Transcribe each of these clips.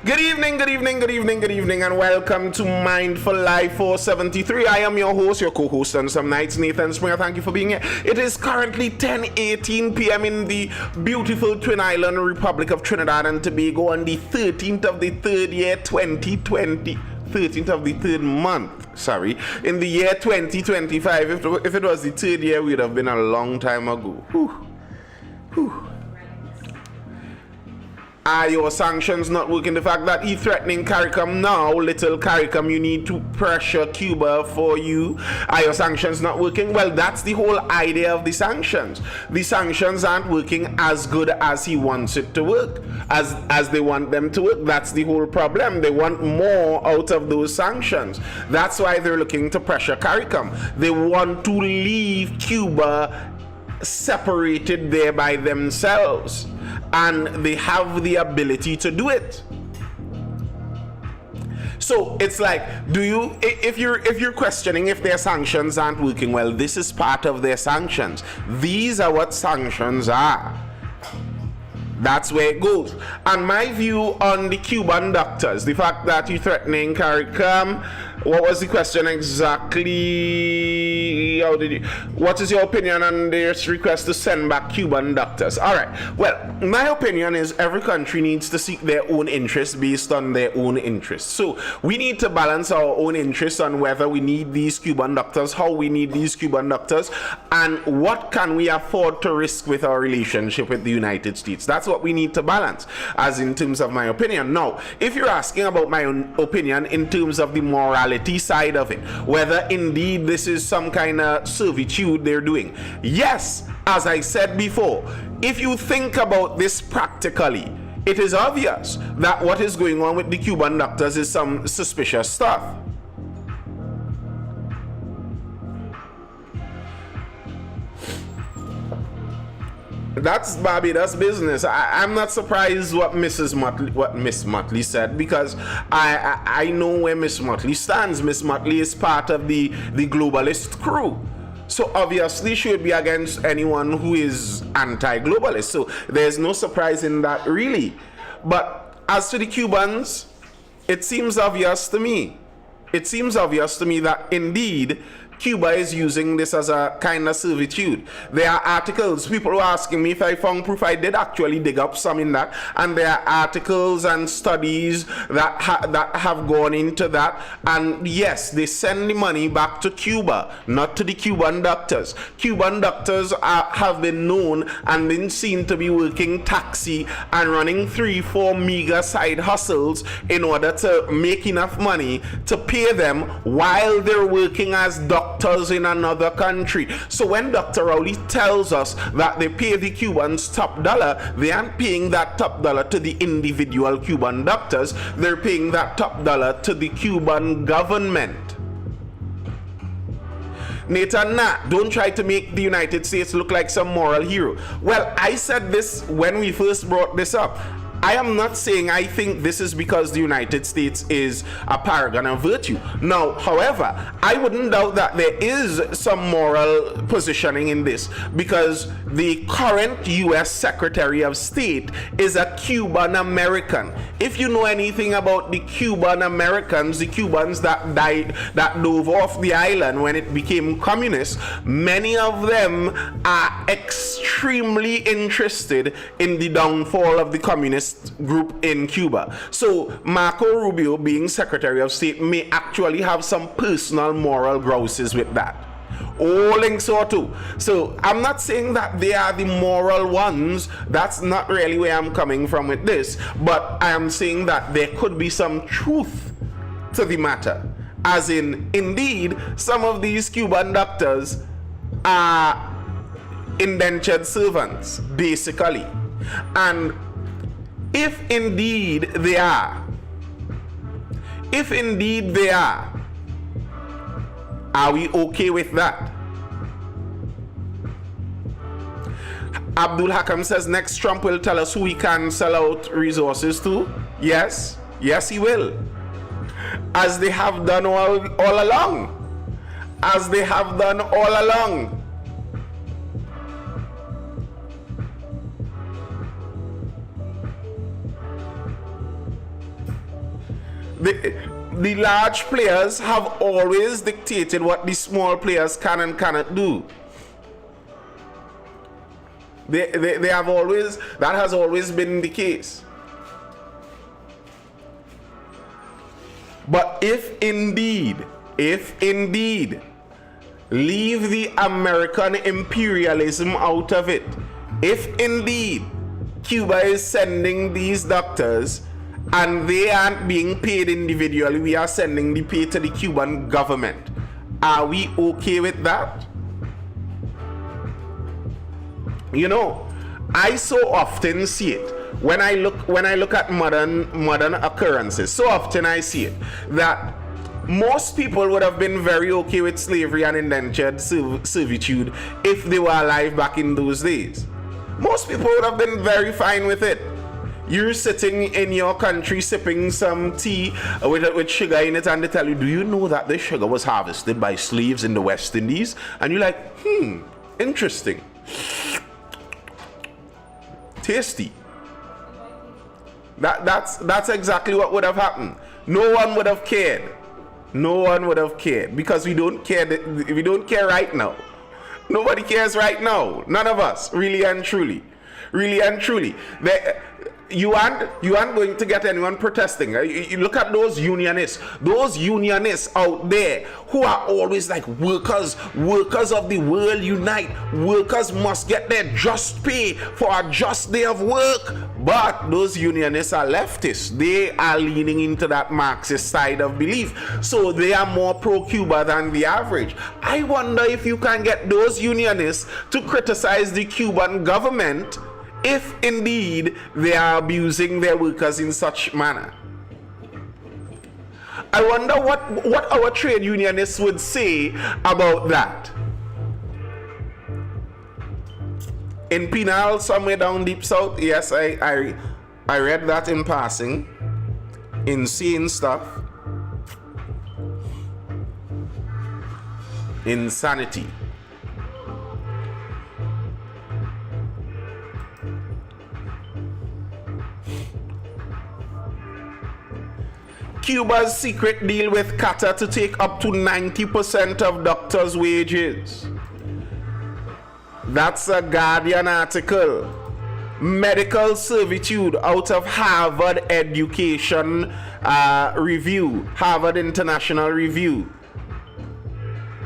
Good evening, good evening, good evening, good evening, and welcome to Mindful Live 473. I am your host, your co-host on some nights, Nathan Springer. Thank you for being here. It is currently 10:18 p.m. in the beautiful Twin Island Republic of Trinidad and Tobago on the 13th of the 3rd year, 2020. 13th of the 3rd month, sorry, in the year 2025. If it was the 3rd year, it would have been a long time ago. Whew. Whew. Are your sanctions not working? The fact that he's threatening CARICOM now, little CARICOM, you need to pressure Cuba for you. Are your sanctions not working? Well, that's the whole idea of the sanctions. The sanctions aren't working as good as he wants it to work, as they want them to work. That's the whole problem. They want more out of those sanctions. That's why they're looking to pressure CARICOM. They want to leave Cuba separated there by themselves, and they have the ability to do it. So it's like, if you're questioning if their sanctions aren't working, well, this is part of their sanctions. These are what sanctions are. That's where it goes. And my view on the Cuban doctors, the fact that you're threatening CARICOM, what was the question exactly? What is your opinion on this request to send back Cuban doctors? All right. Well, my opinion is every country needs to seek their own interests based on their own interests. So we need to balance our own interests on whether we need these Cuban doctors, how we need these Cuban doctors, and what can we afford to risk with our relationship with the United States. That's what we need to balance, as in terms of my opinion. Now, if you're asking about my own opinion in terms of the morality side of it, whether indeed this is some kind of servitude they're doing, yes, as I said before, if you think about this practically, it is obvious that what is going on with the Cuban doctors is some suspicious stuff. That's Barbados business. I'm not surprised what Miss Motley said, because I know where Miss Motley stands. Miss Motley is part of the globalist crew. So obviously she would be against anyone who is anti-globalist. So there's no surprise in that, really. But as to the Cubans, it seems obvious to me. It seems obvious to me that indeed Cuba is using this as a kind of servitude. There are articles, people were asking me if I found proof. I did actually dig up some in that, and there are articles and studies that have gone into that, and yes, they send the money back to Cuba, not to the Cuban doctors. Cuban doctors have been known and been seen to be working taxi and running 3-4 meager side hustles in order to make enough money to pay them while they're working as doctors in another country. So when Dr. Rowley tells us that they pay the Cubans top dollar, they aren't paying that top dollar to the individual Cuban doctors. They're paying that top dollar to the Cuban government. Nathan, don't try to make the United States look like some moral hero. Well, I said this when we first brought this up. I am not saying I think this is because the United States is a paragon of virtue. Now, however, I wouldn't doubt that there is some moral positioning in this, because the current U.S. Secretary of State is a Cuban American. If you know anything about the Cuban Americans, the Cubans that dove off the island when it became communist, many of them are extremely interested in the downfall of the communist group in Cuba. So Marco Rubio, being Secretary of State, may actually have some personal moral grouses with that. All links or two. So I'm not saying that they are the moral ones. That's not really where I'm coming from with this. But I am saying that there could be some truth to the matter. As in, indeed, some of these Cuban doctors are indentured servants, basically. And if indeed they are, are we okay with that? Abdul Hakam says next Trump will tell us who he can sell out resources to. Yes, he will. As they have done all along. the large players have always dictated what the small players can and cannot do. They have always, that has always been the case. But if indeed, leave the American imperialism out of it, if indeed Cuba is sending these doctors and they aren't being paid individually, we are sending the pay to the Cuban government, are we okay with that? You know, I so often see it when I look at modern occurrences. So often I see it that most people would have been very okay with slavery and indentured servitude if they were alive back in those days. Most people would have been very fine with it. You're sitting in your country sipping some tea with sugar in it, and they tell you, do you know that this sugar was harvested by slaves in the West Indies? And you're like, interesting. Tasty. That's exactly what would have happened. No one would have cared. No one would have cared because we don't care. We don't care right now. Nobody cares right now. None of us, really and truly. Really and truly. You aren't going to get anyone protesting. You look at those unionists out there who are always like, workers of the world unite. Workers must get their just pay for a just day of work. But those unionists are leftists. They are leaning into that Marxist side of belief. So they are more pro-Cuba than the average. I wonder if you can get those unionists to criticize the Cuban government if indeed they are abusing their workers in such manner. I wonder what our trade unionists would say about that. In Pinal, somewhere down deep south, yes, I read that in passing. Insane stuff. Insanity. Cuba's secret deal with Qatar to take up to 90% of doctors' wages. That's a Guardian article. Medical servitude out of Harvard Education Review, Harvard International Review.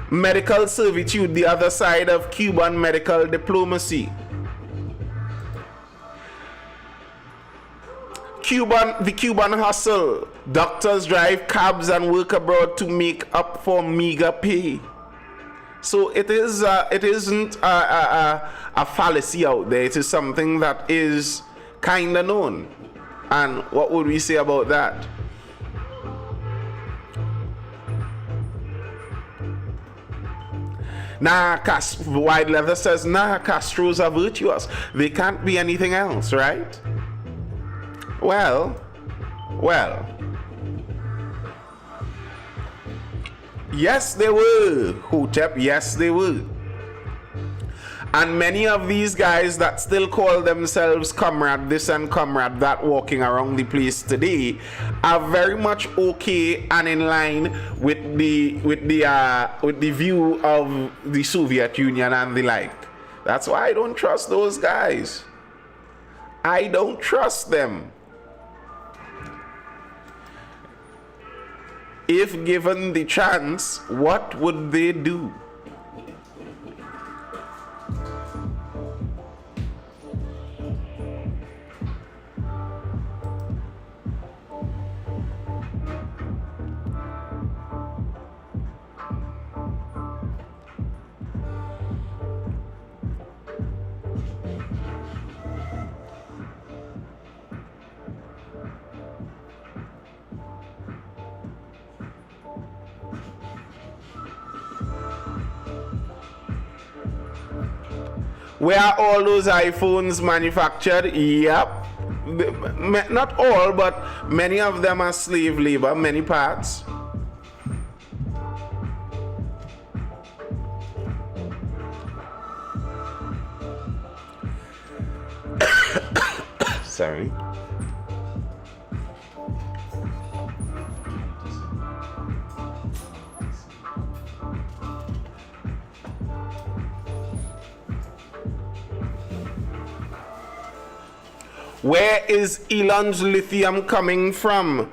Medical servitude, the other side of Cuban medical diplomacy. The Cuban hustle. Doctors drive cabs and work abroad to make up for meager pay. So it isn't a fallacy out there. It is something that is kind of known. And what would we say about that? White Leather says, Castros are virtuous. They can't be anything else, right? Well, yes they were, Hotep, yes they were. And many of these guys that still call themselves comrade this and comrade that walking around the place today are very much okay and in line with the view of the Soviet Union and the like. That's why I don't trust those guys. I don't trust them. If given the chance, what would they do? Where are all those iPhones manufactured? Yep. Not all, but many of them are slave labor, many parts. Sorry. Where is Elon's lithium coming from?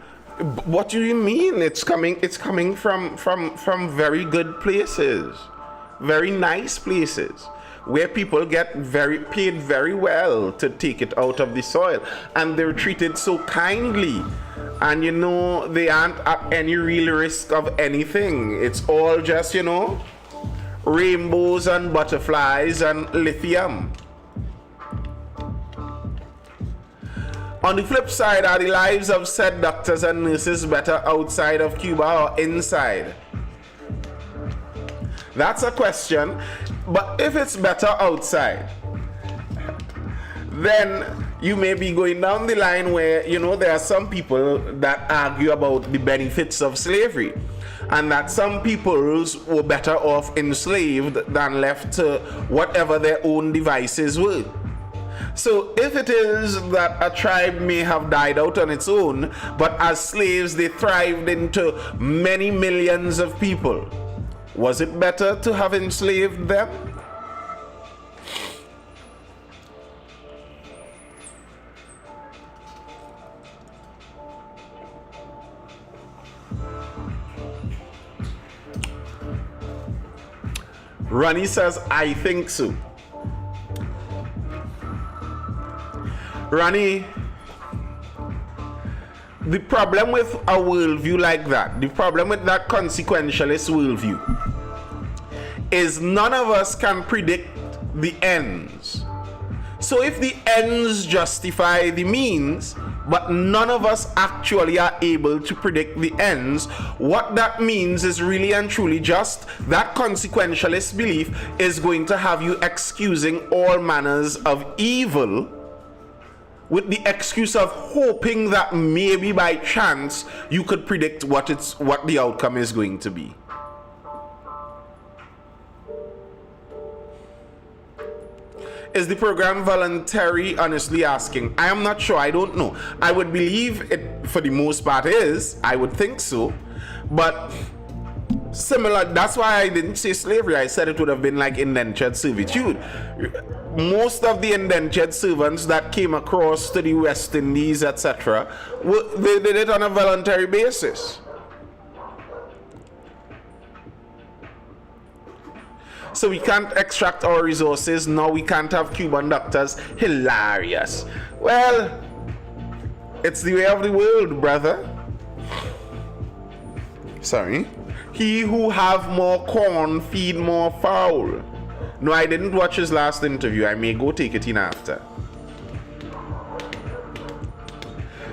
What do you mean? It's coming from very good places, very nice places, where people get paid very well to take it out of the soil, and they're treated so kindly, and they aren't at any real risk of anything. It's all just rainbows and butterflies and lithium. On the flip side, are the lives of said doctors and nurses better outside of Cuba or inside? That's a question. But if it's better outside, then you may be going down the line where, there are some people that argue about the benefits of slavery, and that some peoples were better off enslaved than left to whatever their own devices were. So if it is that a tribe may have died out on its own, but as slaves they thrived into many millions of people, was it better to have enslaved them? Ronnie says, I think so. Ronnie, the problem with a worldview like that, the problem with that consequentialist worldview, is none of us can predict the ends. So if the ends justify the means, but none of us actually are able to predict the ends, what that means is really and truly just that consequentialist belief is going to have you excusing all manners of evil with the excuse of hoping that maybe by chance you could predict what the outcome is going to be. Is the program voluntary? Honestly asking. I am not sure. I don't know. I would believe it for the most part is. I would think so. But similar, that's why I didn't say slavery. I said it would have been like indentured servitude. Most of the indentured servants that came across to the West Indies, etc., they did it on a voluntary basis. So we can't extract our resources. Now we can't have Cuban doctors. Hilarious. Well, it's the way of the world, brother. Sorry. He who have more corn feed more fowl. No, I didn't watch his last interview. I may go take it in after.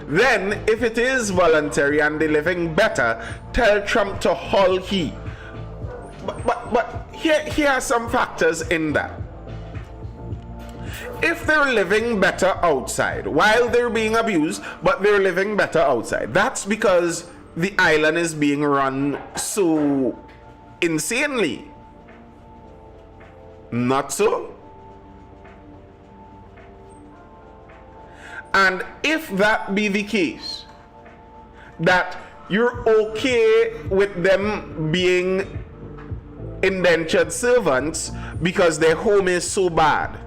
Then, if it is voluntary and they're living better, tell Trump to haul he. But here are some factors in that. If they're living better outside, while they're being abused, but they're living better outside, that's because the island is being run so insanely. Not so? And if that be the case, that you're okay with them being indentured servants because their home is so bad,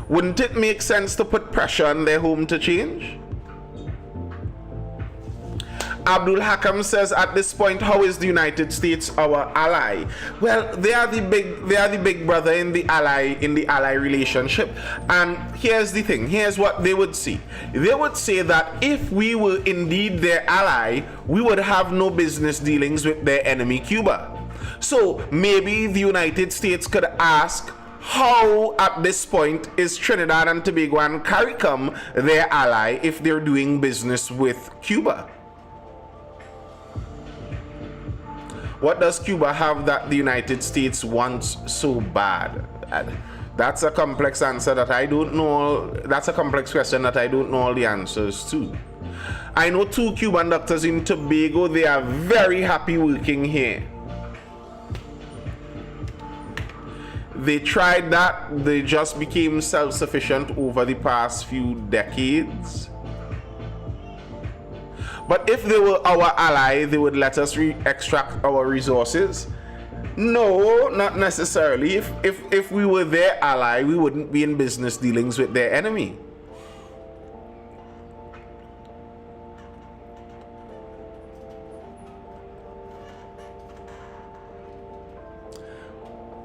wouldn't it make sense to put pressure on their home to change? Abdul Hakam says, at this point, how is the United States our ally? Well, they are the big brother in the ally relationship. And here's the thing. Here's what they would say. They would say that if we were indeed their ally, we would have no business dealings with their enemy, Cuba. So maybe the United States could ask, how at this point is Trinidad and Tobago and CARICOM their ally if they're doing business with Cuba? What does Cuba have that the United States wants so bad? That's a complex answer that I don't know. That's a complex question that I don't know all the answers to. I know 2 Cuban doctors in Tobago. They are very happy working here. They tried that. They just became self-sufficient over the past few decades. But if they were our ally, they would let us extract our resources. No, not necessarily. If we were their ally, we wouldn't be in business dealings with their enemy.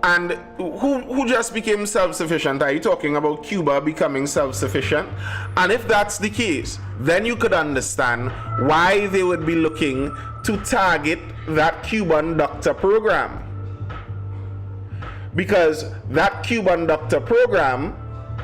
And who just became self-sufficient? Are you talking about Cuba becoming self-sufficient? And if that's the case, then you could understand why they would be looking to target that Cuban doctor program. Because that Cuban doctor program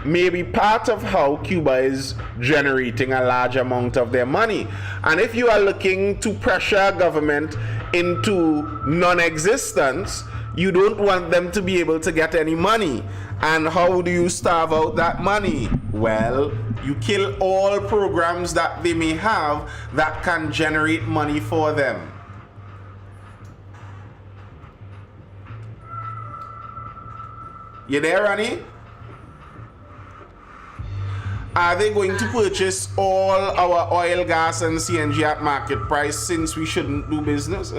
may be part of how Cuba is generating a large amount of their money. And if you are looking to pressure government into non-existence, you don't want them to be able to get any money. And how do you starve out that money? Well, you kill all programs that they may have that can generate money for them. You there, Ronnie? Are they going to purchase all our oil, gas, and CNG at market price since we shouldn't do business?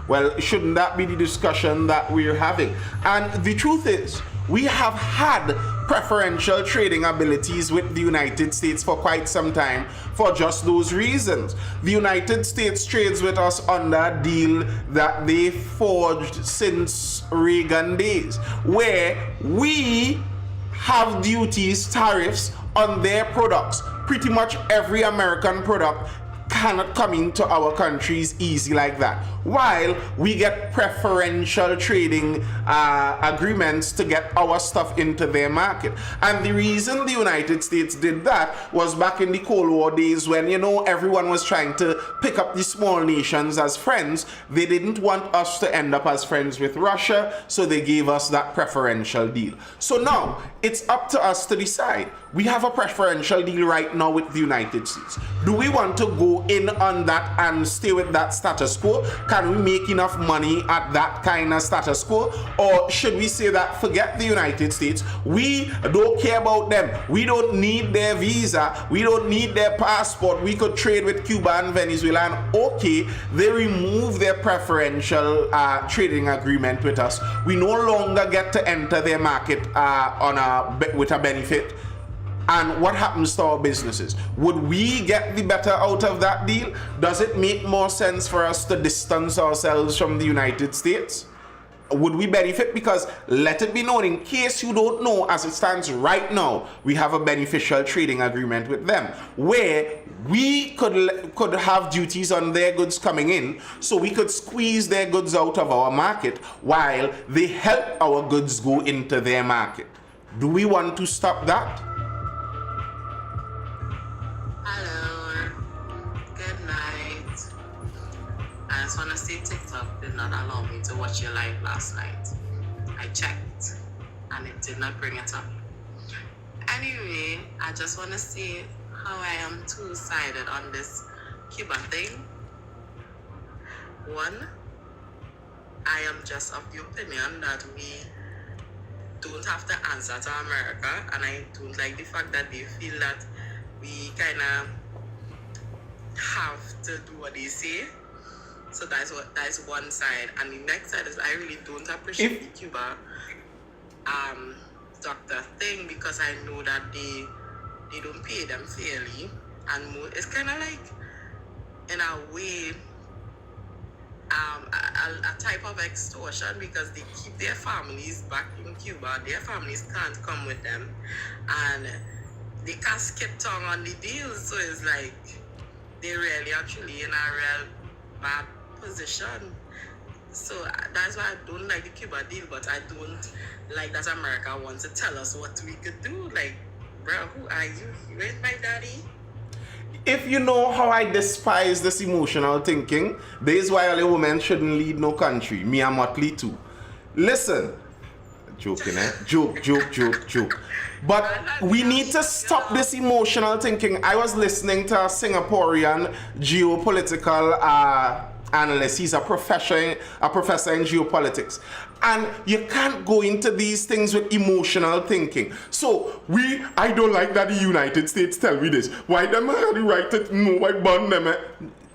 Well, shouldn't that be the discussion that we're having? And the truth is, we have had preferential trading abilities with the United States for quite some time for just those reasons. The United States trades with us under a deal that they forged since Reagan days, where we have duties, tariffs on their products. Pretty much every American product cannot come into our countries easy like that, while we get preferential trading agreements to get our stuff into their market. And the reason the United States did that was back in the Cold War days when, you know, everyone was trying to pick up the small nations as friends. They didn't want us to end up as friends with Russia, so they gave us that preferential deal. So now it's up to us to decide. We have a preferential deal right now with the United States. Do we want to go in on that and stay with that status quo? Can we make enough money at that kind of status quo? Or should we say that forget the United States, we don't care about them, we don't need their visa, we don't need their passport, we could trade with Cuba and Venezuela, and okay, they remove their preferential trading agreement with us. We no longer get to enter their market with a benefit. And what happens to our businesses? Would we get the better out of that deal? Does it make more sense for us to distance ourselves from the United States? Would we benefit? Because let it be known, in case you don't know, as it stands right now, we have a beneficial trading agreement with them where we could have duties on their goods coming in, so we could squeeze their goods out of our market while they help our goods go into their market. Do we want to stop that? Hello, good night. I just want to say TikTok did not allow me to watch your live last night. I checked and it did not bring it up. Anyway, I just want to say how I am two-sided on this Cuba thing. One, I am just of the opinion that we don't have to answer to America, and I don't like the fact that they feel that we kind of have to do what they say. So that's one side. And the next side is I really don't appreciate the Cuba doctor thing, because I know that they don't pay them fairly, and it's kind of like, in a way, a type of extortion, because they keep their families back in Cuba. Their families can't come with them, and they can't skip tongue on the deals. So it's like they're really actually in a real bad position. So that's why I don't like the Cuba deal, but I don't like that America wants to tell us what we could do. Like, bro, who are you? You ain't my daddy. If you know how I despise this emotional thinking, this is why a woman shouldn't lead no country. Me and Motley too. Listen, joking, eh? Joke. But we need to stop this emotional thinking. I was listening to a Singaporean geopolitical analyst. He's a professor in geopolitics. And you can't go into these things with emotional thinking. So I don't like that the United States tell me this. Why them have the right to know why burn them?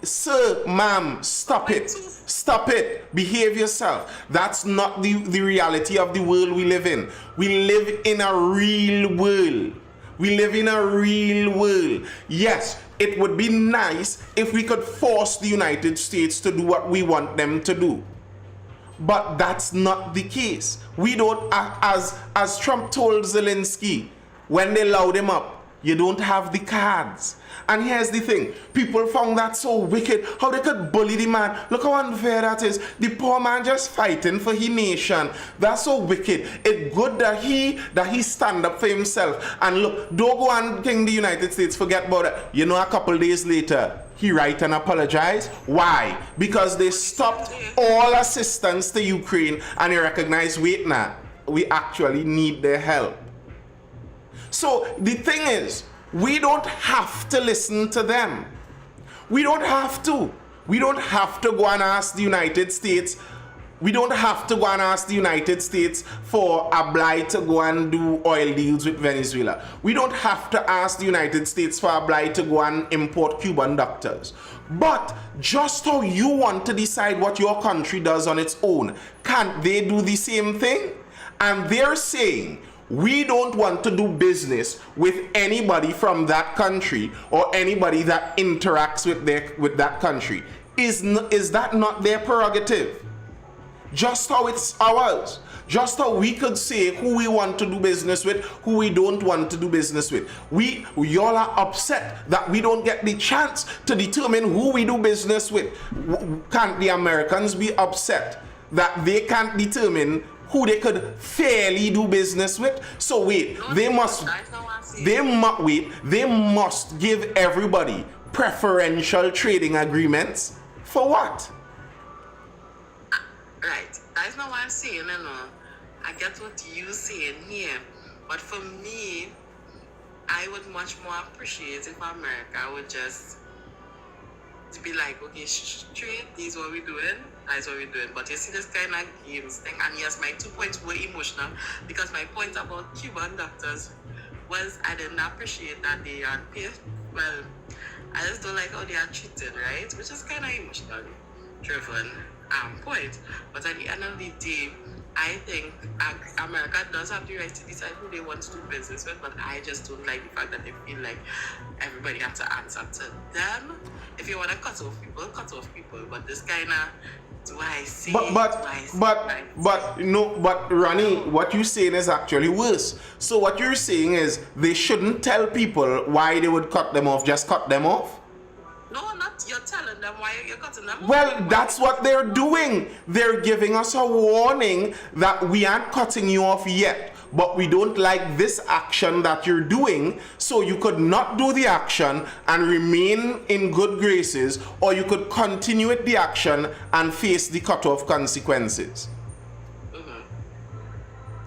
Sir, ma'am, stop it. Stop it. Behave yourself. That's not the reality of the world we live in. We live in a real world. We live in a real world. Yes, it would be nice if we could force the United States to do what we want them to do. But that's not the case. We don't, as Trump told Zelensky when they loud him up, you don't have the cards. And here's the thing, people found that so wicked, how they could bully the man. Look how unfair that is. The poor man just fighting for his nation. That's so wicked. It's good that he stand up for himself. And look, don't go and think the United States forget about it. You know, a couple days later, he write and apologize. Why? Because they stopped all assistance to Ukraine and they recognize, wait now, we actually need their help. So the thing is, we don't have to listen to them. We don't have to. We don't have to go and ask the United States. We don't have to go and ask the United States for a blight to go and do oil deals with Venezuela. We don't have to ask the United States for a blight to go and import Cuban doctors. But just how you want to decide what your country does on its own, can't they do the same thing? And they're saying, we don't want to do business with anybody from that country or anybody that interacts with that country. Is that not their prerogative? Just how it's ours. Just how we could say who we want to do business with, who we don't want to do business with. We all are upset that we don't get the chance to determine who we do business with. Can't the Americans be upset that they can't determine who they could fairly do business with? So wait, they must give everybody preferential trading agreements for what? Right, that's not what I'm saying, you know. I get what you're saying here, but for me, I would much more appreciate if America would just to be like, okay, straight, this is what we're doing, that's what we're doing. But you see this kind of games thing, and yes, my 2 points were emotional, because my point about Cuban doctors was I didn't appreciate that they are paid. Well, I just don't like how they are treated, right? Which is kind of emotionally driven point. But at the end of the day, I think America does have the right to decide who they want to do business with, but I just don't like the fact that they feel like everybody has to answer to them. If you want to cut off people, cut off people. But this kind of, do I see? But Ronnie, what you're saying is actually worse. So what you're saying is they shouldn't tell people why they would cut them off. Just cut them off. No, not you're telling them why you're cutting them off. Well, that's what they're doing. They're giving us a warning that we aren't cutting you off yet, but we don't like this action that you're doing, so you could not do the action and remain in good graces, or you could continue with the action and face the cut-off consequences. Mm-hmm.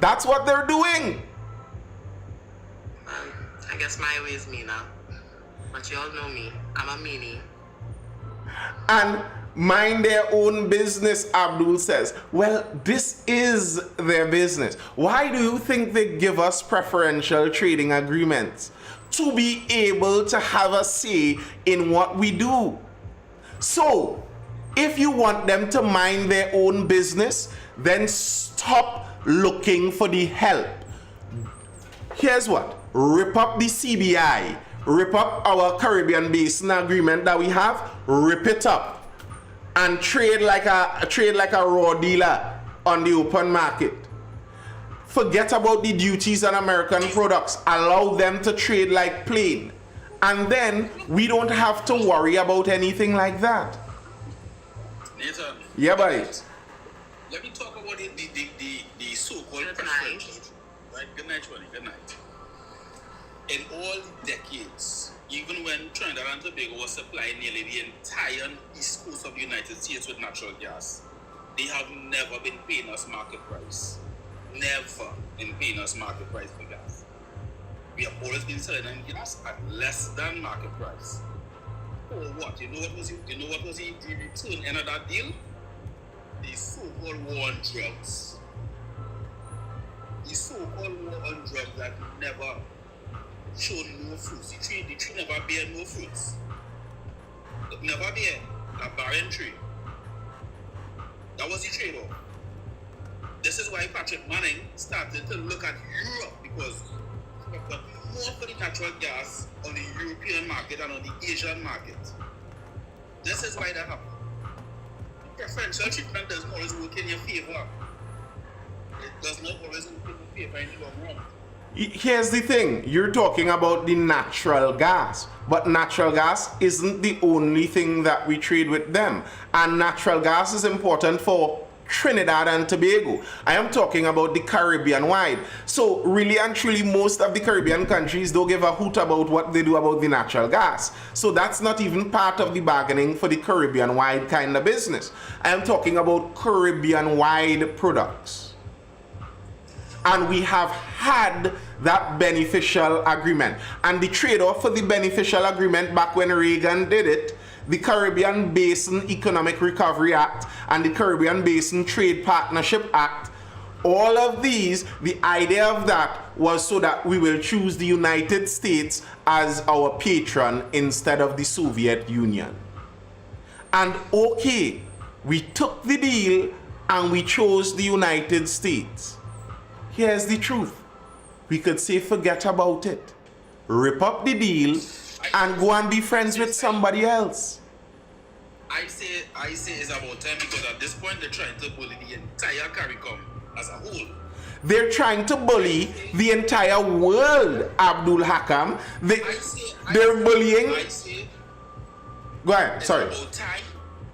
That's what they're doing. I guess my way is me now. But you all know me. I'm a meanie. And mind their own business, Abdul says. Well, this is their business. Why do you think they give us preferential trading agreements? To be able to have a say in what we do. So, if you want them to mind their own business, then stop looking for the help. Here's what. Rip up the CBI. Rip up our Caribbean Basin agreement that we have, rip it up and trade like a raw dealer on the open market. Forget about the duties on American products. Allow them to trade like plain. And then we don't have to worry about anything like that. Nathan. Yeah, buddy. Let me talk about the so-called preferential. Right? Good night, Johnny. Good night. In all decades, even when Trinidad and Tobago was supplying nearly the entire east coast of the United States with natural gas, they have never been paying us market price. Never been paying us market price for gas. We have always been selling them gas at less than market price. For what? You know what was the return end of that deal? The so-called war on drugs. The so-called war on drugs that never showed no fruits. The tree never bear no fruits. It never bear a barren tree. That was the trade-off. This is why Patrick Manning started to look at Europe, because we got more for the natural gas on the European market and on the Asian market. This is why that happened. preferential treatment doesn't always work in your favor. It does not always work in your favor in the long run. Here's the thing, you're talking about the natural gas, but natural gas isn't the only thing that we trade with them, and natural gas is important for Trinidad and Tobago. I am talking about the Caribbean wide. So really and truly, most of the Caribbean countries don't give a hoot about what they do about the natural gas. So that's not even part of the bargaining for the Caribbean wide kind of business. I am talking about Caribbean wide products. And we have had that beneficial agreement. And the trade-off for the beneficial agreement back when Reagan did it, the Caribbean Basin Economic Recovery Act and the Caribbean Basin Trade Partnership Act, all of these, the idea of that was so that we will choose the United States as our patron instead of the Soviet Union. And okay, we took the deal and we chose the United States. Here's the truth. We could say forget about it, rip up the deal, and go and be friends with somebody else. I say it's about time, because at this point they're trying to bully the entire CARICOM as a whole. They're trying to bully the entire world, Abdul Hakam. They're bullying. Go ahead, sorry. It's about time.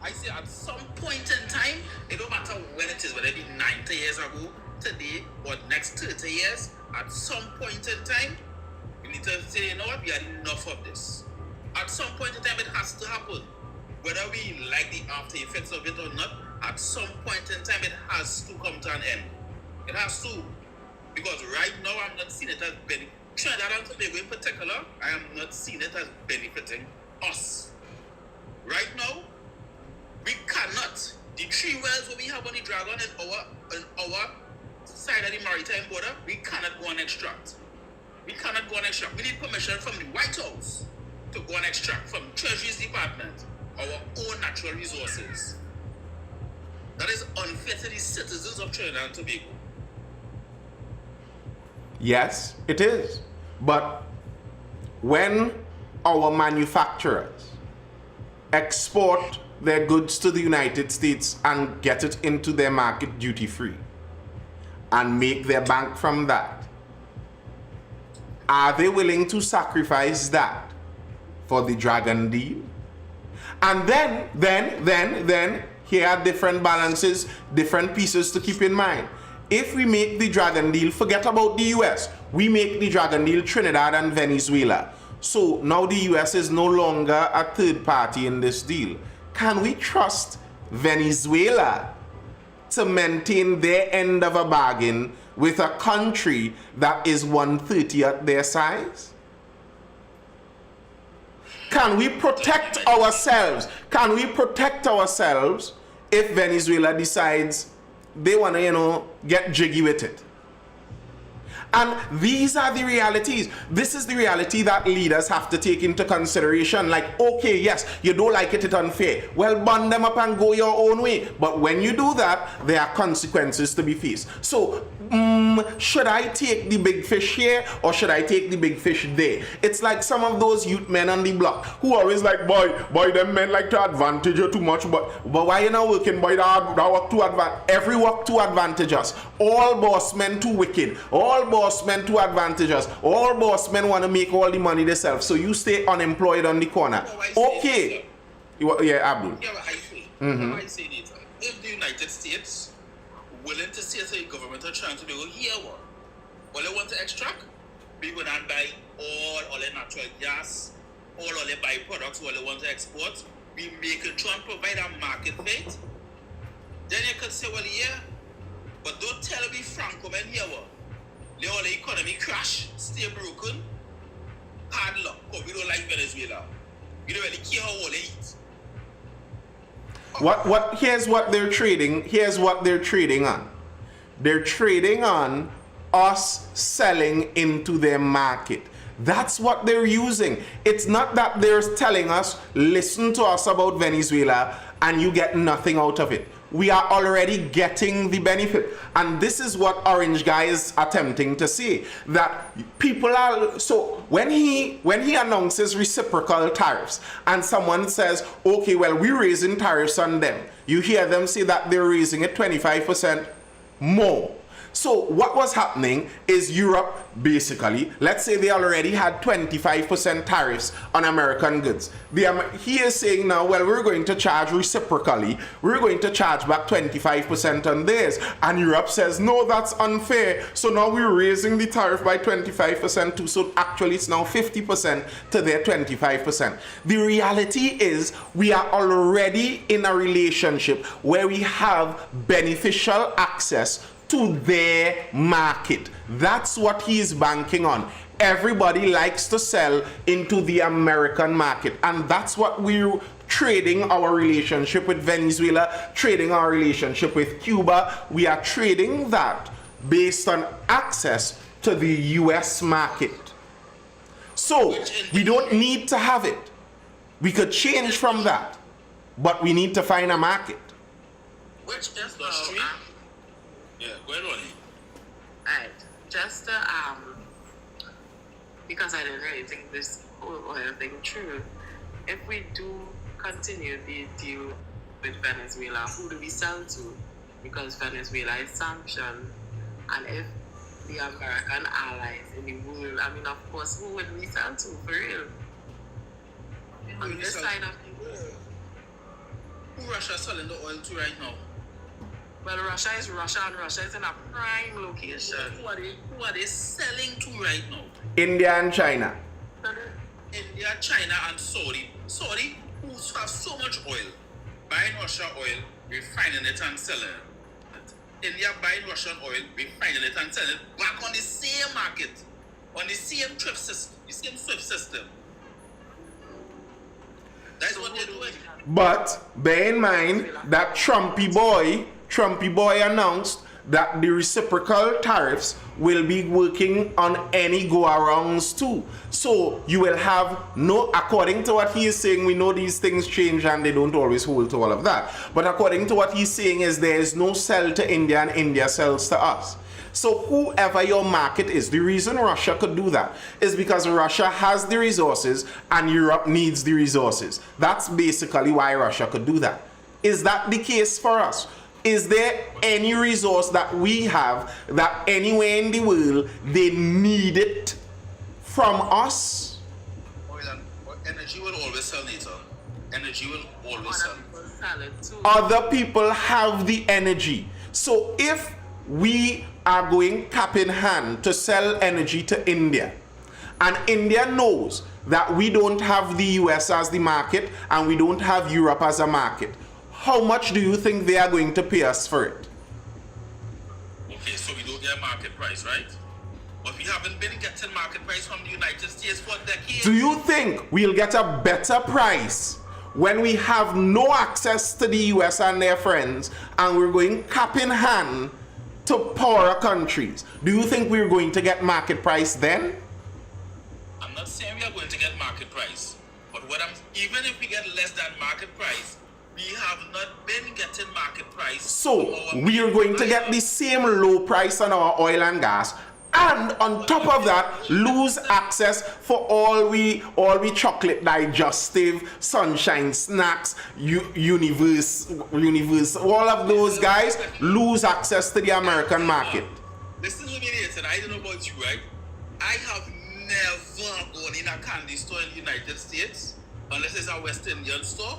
I say at some point in time, it don't matter when it is, whether it be 90 years ago, today, or next 30 years, at some point in time, we need to say, you know what, we had enough of this. At some point in time, it has to happen. Whether we like the after effects of it or not, at some point in time, it has to come to an end. It has to. Because right now, I'm not seeing it as benefiting. Trinidad and Tobago in particular, I am not seeing it as benefiting us. Right now, we cannot. The 3 wells that we have on the Dragon in our side of the maritime border, we cannot go and extract. We cannot go and extract. We need permission from the White House to go and extract from Treasury's Department our own natural resources. That is unfair to the citizens of Trinidad and Tobago. Yes, it is. But when our manufacturers export their goods to the United States and get it into their market duty-free and make their bank from that, are they willing to sacrifice that for the Dragon deal? And then here are different balances, different pieces to keep in mind. If we make the Dragon deal, forget about the US. We make the Dragon deal Trinidad and Venezuela. So now the US is no longer a third party in this deal. Can we trust Venezuela to maintain their end of a bargain with a country that is 1/30th their size? Can we protect ourselves? Can we protect ourselves if Venezuela decides they want to, get jiggy with it? And these are the realities. This is the reality that leaders have to take into consideration. Like, okay, yes, you don't like it, it's unfair. Well, bond them up and go your own way. But when you do that, there are consequences to be faced. So, should I take the big fish here or should I take the big fish there? It's like some of those youth men on the block who always like, boy, them men like to advantage you too much. But why you not working, boy, that work to advantage? Every work to advantage us. All boss men too wicked. All boss men to advantage us. All boss men want to make all the money themselves. So you stay unemployed on the corner. Okay. Yeah, Abdul. Yeah, but I say, I say this. If the United States willing to say to the government are trying to do here what they want to extract, we go and buy all their natural gas, all their byproducts, what they want to export, we make it try and provide a market for it. Then you could say, well, yeah, but don't tell me Franco man here what. Let all the economy crash, stay broken, hard luck, because we don't like Venezuela. We don't really care how all they eat. Here's what they're trading. Here's what they're trading on. They're trading on us selling into their market. That's what they're using. It's not that they're telling us, listen to us about Venezuela and you get nothing out of it. we are already getting the benefit. And this is what Orange Guy is attempting to say, that people are, so when he announces reciprocal tariffs and someone says, okay, well, we're raising tariffs on them, you hear them say that they're raising it 25% more. So what was happening is Europe basically, let's say they already had 25% tariffs on American goods. He is saying now, well, we're going to charge reciprocally. We're going to charge back 25% on theirs. And Europe says, no, that's unfair. So now we're raising the tariff by 25% too. So actually it's now 50% to their 25%. The reality is we are already in a relationship where we have beneficial access to their market. That's what he is banking on. Everybody likes to sell into the American market, and that's what we're trading our relationship with Venezuela, trading our relationship with Cuba. We are trading that based on access to the US market. So we don't need to have it. We could change from that, but we need to find a market. Which is Yeah, go ahead, Ronnie. Alright, just because I didn't really think this whole oil thing through, if we do continue the deal with Venezuela, who do we sell to? Because Venezuela is sanctioned, and if the American allies in the world, I mean, of course, who would we sell to for real? On this side of the world. Who Russia selling the oil to right now? Well, Russia is Russia, and Russia is in a prime location. Who are they selling to right now? India and China. India, China, and Saudi. Saudi, who has so much oil, buying Russian oil, refining it and selling it. India buying Russian oil, refining it and selling it back on the same market, on the same SWIFT system, the same SWIFT system. That's what they're doing. But bear in mind that Trumpy boy announced that the reciprocal tariffs will be working on any go-arounds too. So you will have no, according to what he is saying, we know these things change and they don't always hold to all of that. But according to what he's saying is there is no sell to India and India sells to us. So whoever your market is, the reason Russia could do that is because Russia has the resources and Europe needs the resources. That's basically why Russia could do that. Is that the case for us? Is there any resource that we have that anywhere in the world they need it from us? Oil and energy will always sell later. Energy will always sell. Other people have the energy. So if we are going cap in hand to sell energy to India, and India knows that we don't have the US as the market and we don't have Europe as a market, how much do you think they are going to pay us for it? Okay, so we don't get market price, right? But we haven't been getting market price from the United States for decades. Do you think we'll get a better price when we have no access to the US and their friends and we're going cap in hand to poorer countries? Do you think we're going to get market price then? I'm not saying we are going to get market price, but even if we get less than market price, we have not been getting market price. So we are going to get the same low price on our oil and gas, and on top of that, lose access for all we chocolate digestive, sunshine snacks, universe, all of those guys lose access to the American market. Listen to me, Nathan. I don't know about you, right? I have never gone in a candy store in the United States, unless it's a West Indian store,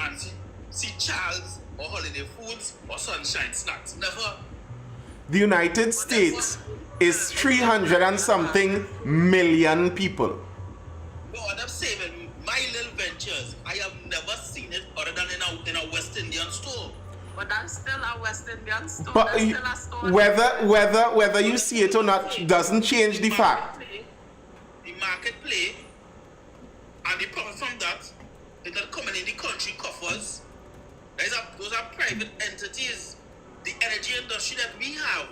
and see Charles or Holiday Foods or Sunshine Snacks. Never. The United States is 300 and something million people. No, I'm saying my little ventures, I have never seen it other than in a West Indian store. But that's still a West Indian store. But That's still a store. whether you see it or not doesn't change the fact. The market play and the profit from that is not coming in the country coffers. Those are private entities. The energy industry that we have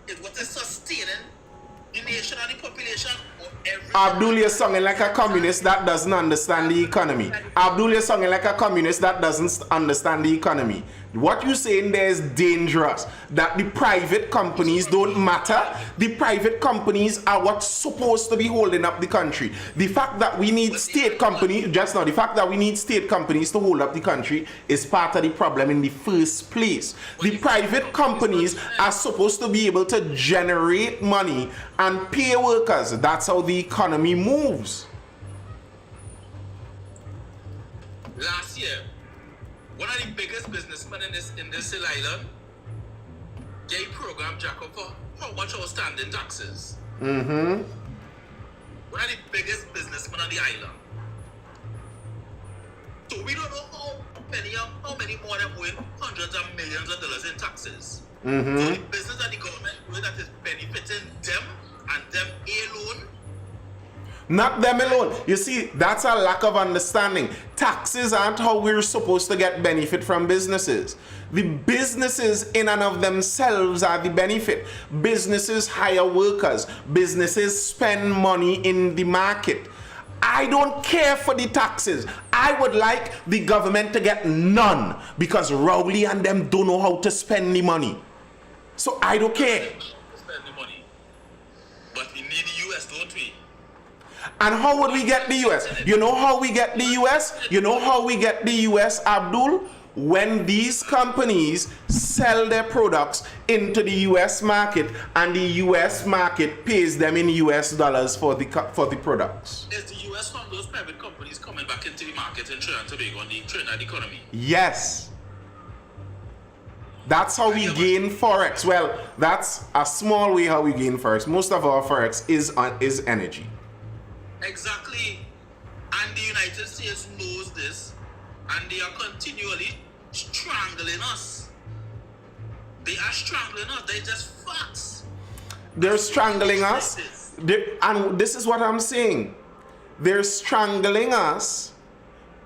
is what is sustaining the nation and the population or everything. Abdul, you're sounding like a communist that doesn't understand the economy. Abdul, you're sounding like a communist that doesn't understand the economy. What you're saying there is dangerous. That the private companies don't matter. The private companies are what's supposed to be holding up the country. The fact that we need state companies, just now, the fact that we need state companies to hold up the country is part of the problem in the first place. The private companies are supposed to be able to generate money and pay workers. That's how the economy moves. Last year, one of the biggest businessmen in this hill island, they programmed Jacob for how much outstanding taxes. Mm-hmm. One of the biggest businessmen on the island. So we don't know how many more than owing hundreds of millions of dollars in taxes. Mm-hmm. So the business that the government doing that is benefiting them and them alone. Not them alone. You see, that's a lack of understanding. Taxes aren't how we're supposed to get benefit from businesses. The businesses in and of themselves are the benefit. Businesses hire workers. Businesses spend money in the market. I don't care for the taxes. I would like the government to get none because Rowley and them don't know how to spend the money. So I don't care. Spend the money. But we need the US, don't we? And how would we get the US? You know how we get the US? You know how we get the US, Abdul? When these companies sell their products into the US market and the US market pays them in US dollars for the products. Is the US from those private companies coming back into the market in Trinidad and Tobago on the Trinidad economy? Yes. That's how we gain forex. Well, that's a small way how we gain forex. Most of our forex is energy. Exactly. And the United States knows this, and they are continually strangling us. They are strangling us. They're just facts. They're strangling us. And this is what I'm saying. They're strangling us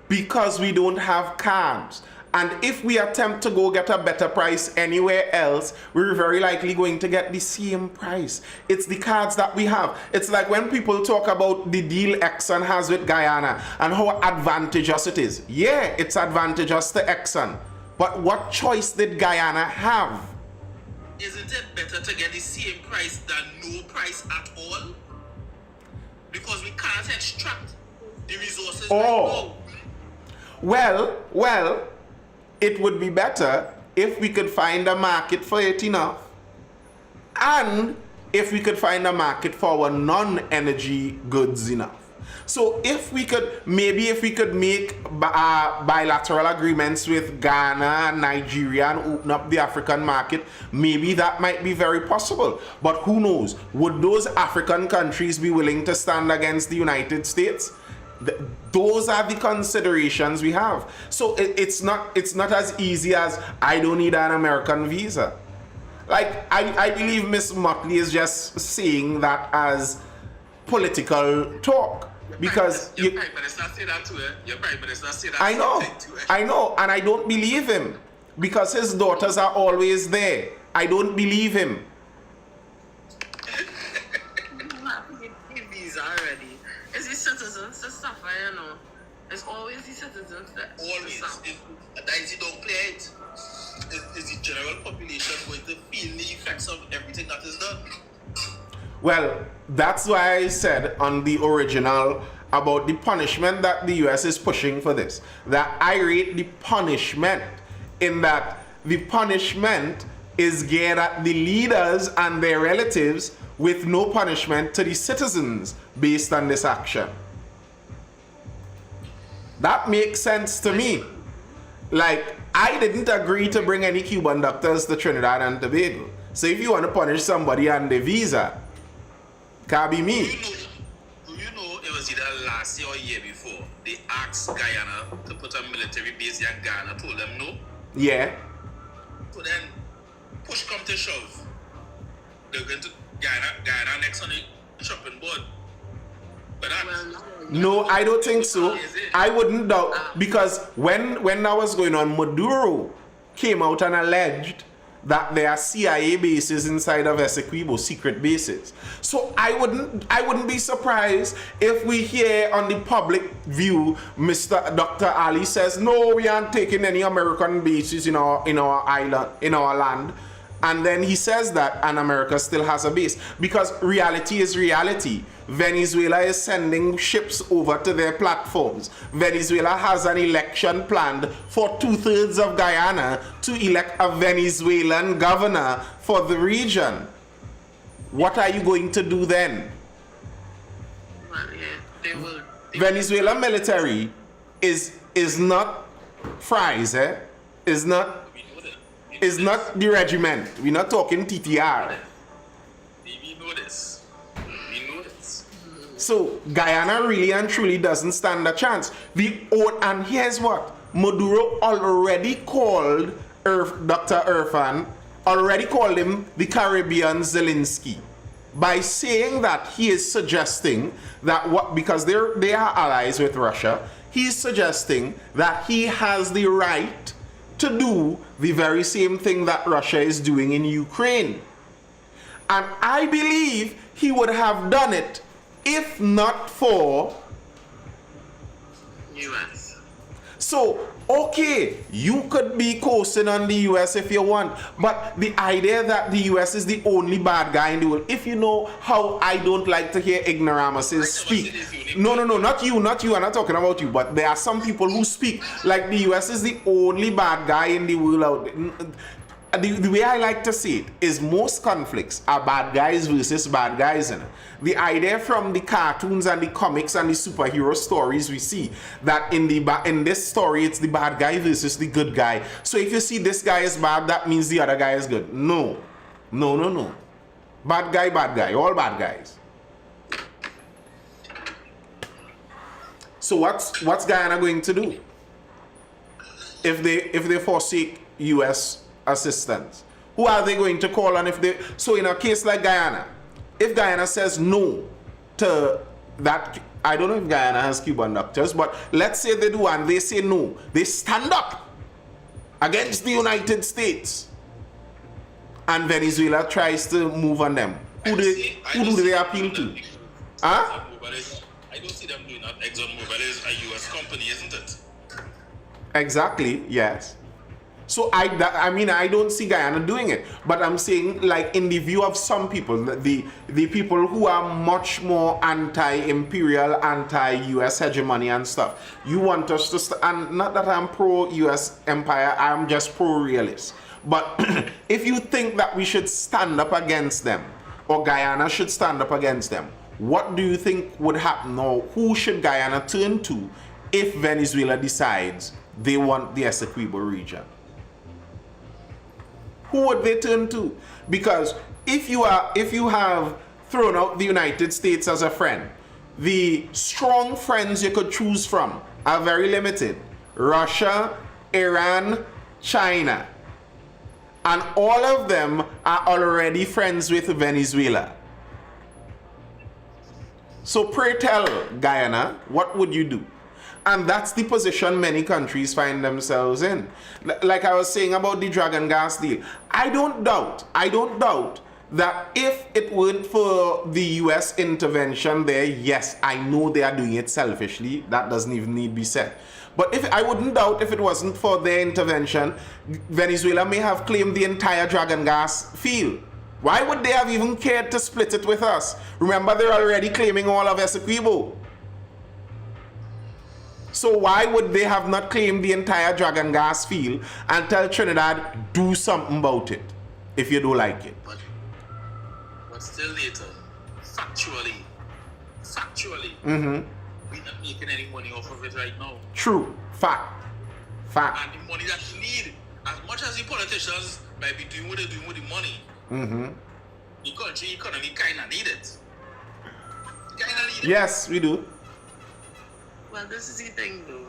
because we don't have calms. And if we attempt to go get a better price anywhere else, we're very likely going to get the same price. It's the cards that we have. It's like when people talk about the deal Exxon has with Guyana and how advantageous it is. Yeah, it's advantageous to Exxon. But what choice did Guyana have? Isn't it better to get the same price than no price at all? Because we can't extract the resources right now. Well, it would be better if we could find a market for it enough, and if we could find a market for our non-energy goods enough. So if we could make bilateral agreements with Ghana, Nigeria, and open up the African market, maybe that might be very possible. But who knows? Would those African countries be willing to stand against the United States? Those are the considerations we have. So it's not as easy as I don't need an American visa. Like I believe Miss Motley is just saying that as political talk because your Prime Minister say that to her. Your Prime Minister say that. I know, and I don't believe him because his daughters are always there. I don't believe him. Visa already. It's the citizens to suffer, you know. It's always the citizens that always. If you don't clear it, is the general population going to feel the effects of everything that is done? Well, that's why I said on the original about the punishment that the US is pushing for this. That I rate the punishment in that the punishment is geared at the leaders and their relatives with no punishment to the citizens based on this action. That makes sense to me. Like, I didn't agree to bring any Cuban doctors to Trinidad and Tobago. So if you want to punish somebody on the visa, can't be me. Do you know it was either last year or year before they asked Guyana to put a military base in Ghana, told them no? Yeah. So then, push come to shove. They're going to Guyana next on the shopping board. But no, I don't think so. I wouldn't doubt because when that was going on, Maduro came out and alleged that there are CIA bases inside of Essequibo, secret bases. So I wouldn't be surprised if we hear on the public view, Mr. Dr. Ali says, no, we aren't taking any American bases in our island, in our land. And then he says that, and America still has a base. Because reality is reality. Venezuela is sending ships over to their platforms. Venezuela has an election planned for 2/3 of Guyana to elect a Venezuelan governor for the region. What are you going to do then? Well, yeah, they will. Venezuela military is not fries, eh? Is not the regiment. We're not talking TTR. We know this. We know this. So Guyana really and truly doesn't stand a chance. And here's what Maduro already called Dr. Irfan, already called him the Caribbean Zelensky, by saying that he is suggesting that because they are allies with Russia, he's suggesting that he has the right to do the very same thing that Russia is doing in Ukraine. And I believe he would have done it if not for US. So, okay, you could be coasting on the US if you want, but the idea that the US is the only bad guy in the world, if you know how I don't like to hear ignoramuses speak. No, not you, I'm not talking about you, but there are some people who speak like the US is the only bad guy in the world out. The way I like to see it is most conflicts are bad guys versus bad guys. The idea from the cartoons and the comics and the superhero stories we see that in this story it's the bad guy versus the good guy. So if you see this guy is bad, that means the other guy is good. No. Bad guy, all bad guys. So what's Guyana going to do if they forsake US assistance? Who are they going to call on so in a case like Guyana, if Guyana says no to that, I don't know if Guyana has Cuban doctors, but let's say they do and they say no, they stand up against the United States and Venezuela tries to move on them. Who do they appeal to? Huh? I don't see them doing that. ExxonMobil is a US company, isn't it? Exactly, yes. So I don't see Guyana doing it, but I'm saying, like, in the view of some people, the people who are much more anti-imperial, anti-US hegemony and stuff, you want us to and not that I'm pro-US empire, I'm just pro-realist. But if you think that we should stand up against them, or Guyana should stand up against them, what do you think would happen, or who should Guyana turn to if Venezuela decides they want the Essequibo region? Who would they turn to? Because if you have thrown out the United States as a friend, the strong friends you could choose from are very limited. Russia, Iran, China. And all of them are already friends with Venezuela. So pray tell, Guyana, what would you do? And that's the position many countries find themselves in. Like I was saying about the Dragon gas deal, I don't doubt that if it weren't for the US intervention there, yes, I know they are doing it selfishly. That doesn't even need to be said. But I wouldn't doubt if it wasn't for their intervention, Venezuela may have claimed the entire Dragon gas field. Why would they have even cared to split it with us? Remember, they're already claiming all of Essequibo. So why would they have not claimed the entire Dragon gas field and tell Trinidad, do something about it if you don't like it? But still later, factually, we're not making any money off of it right now. True. Fact. And the money that you need, as much as the politicians might be doing what they're doing with the money, the country economy kind of need it. Yes, we do. Well, this is the thing, though.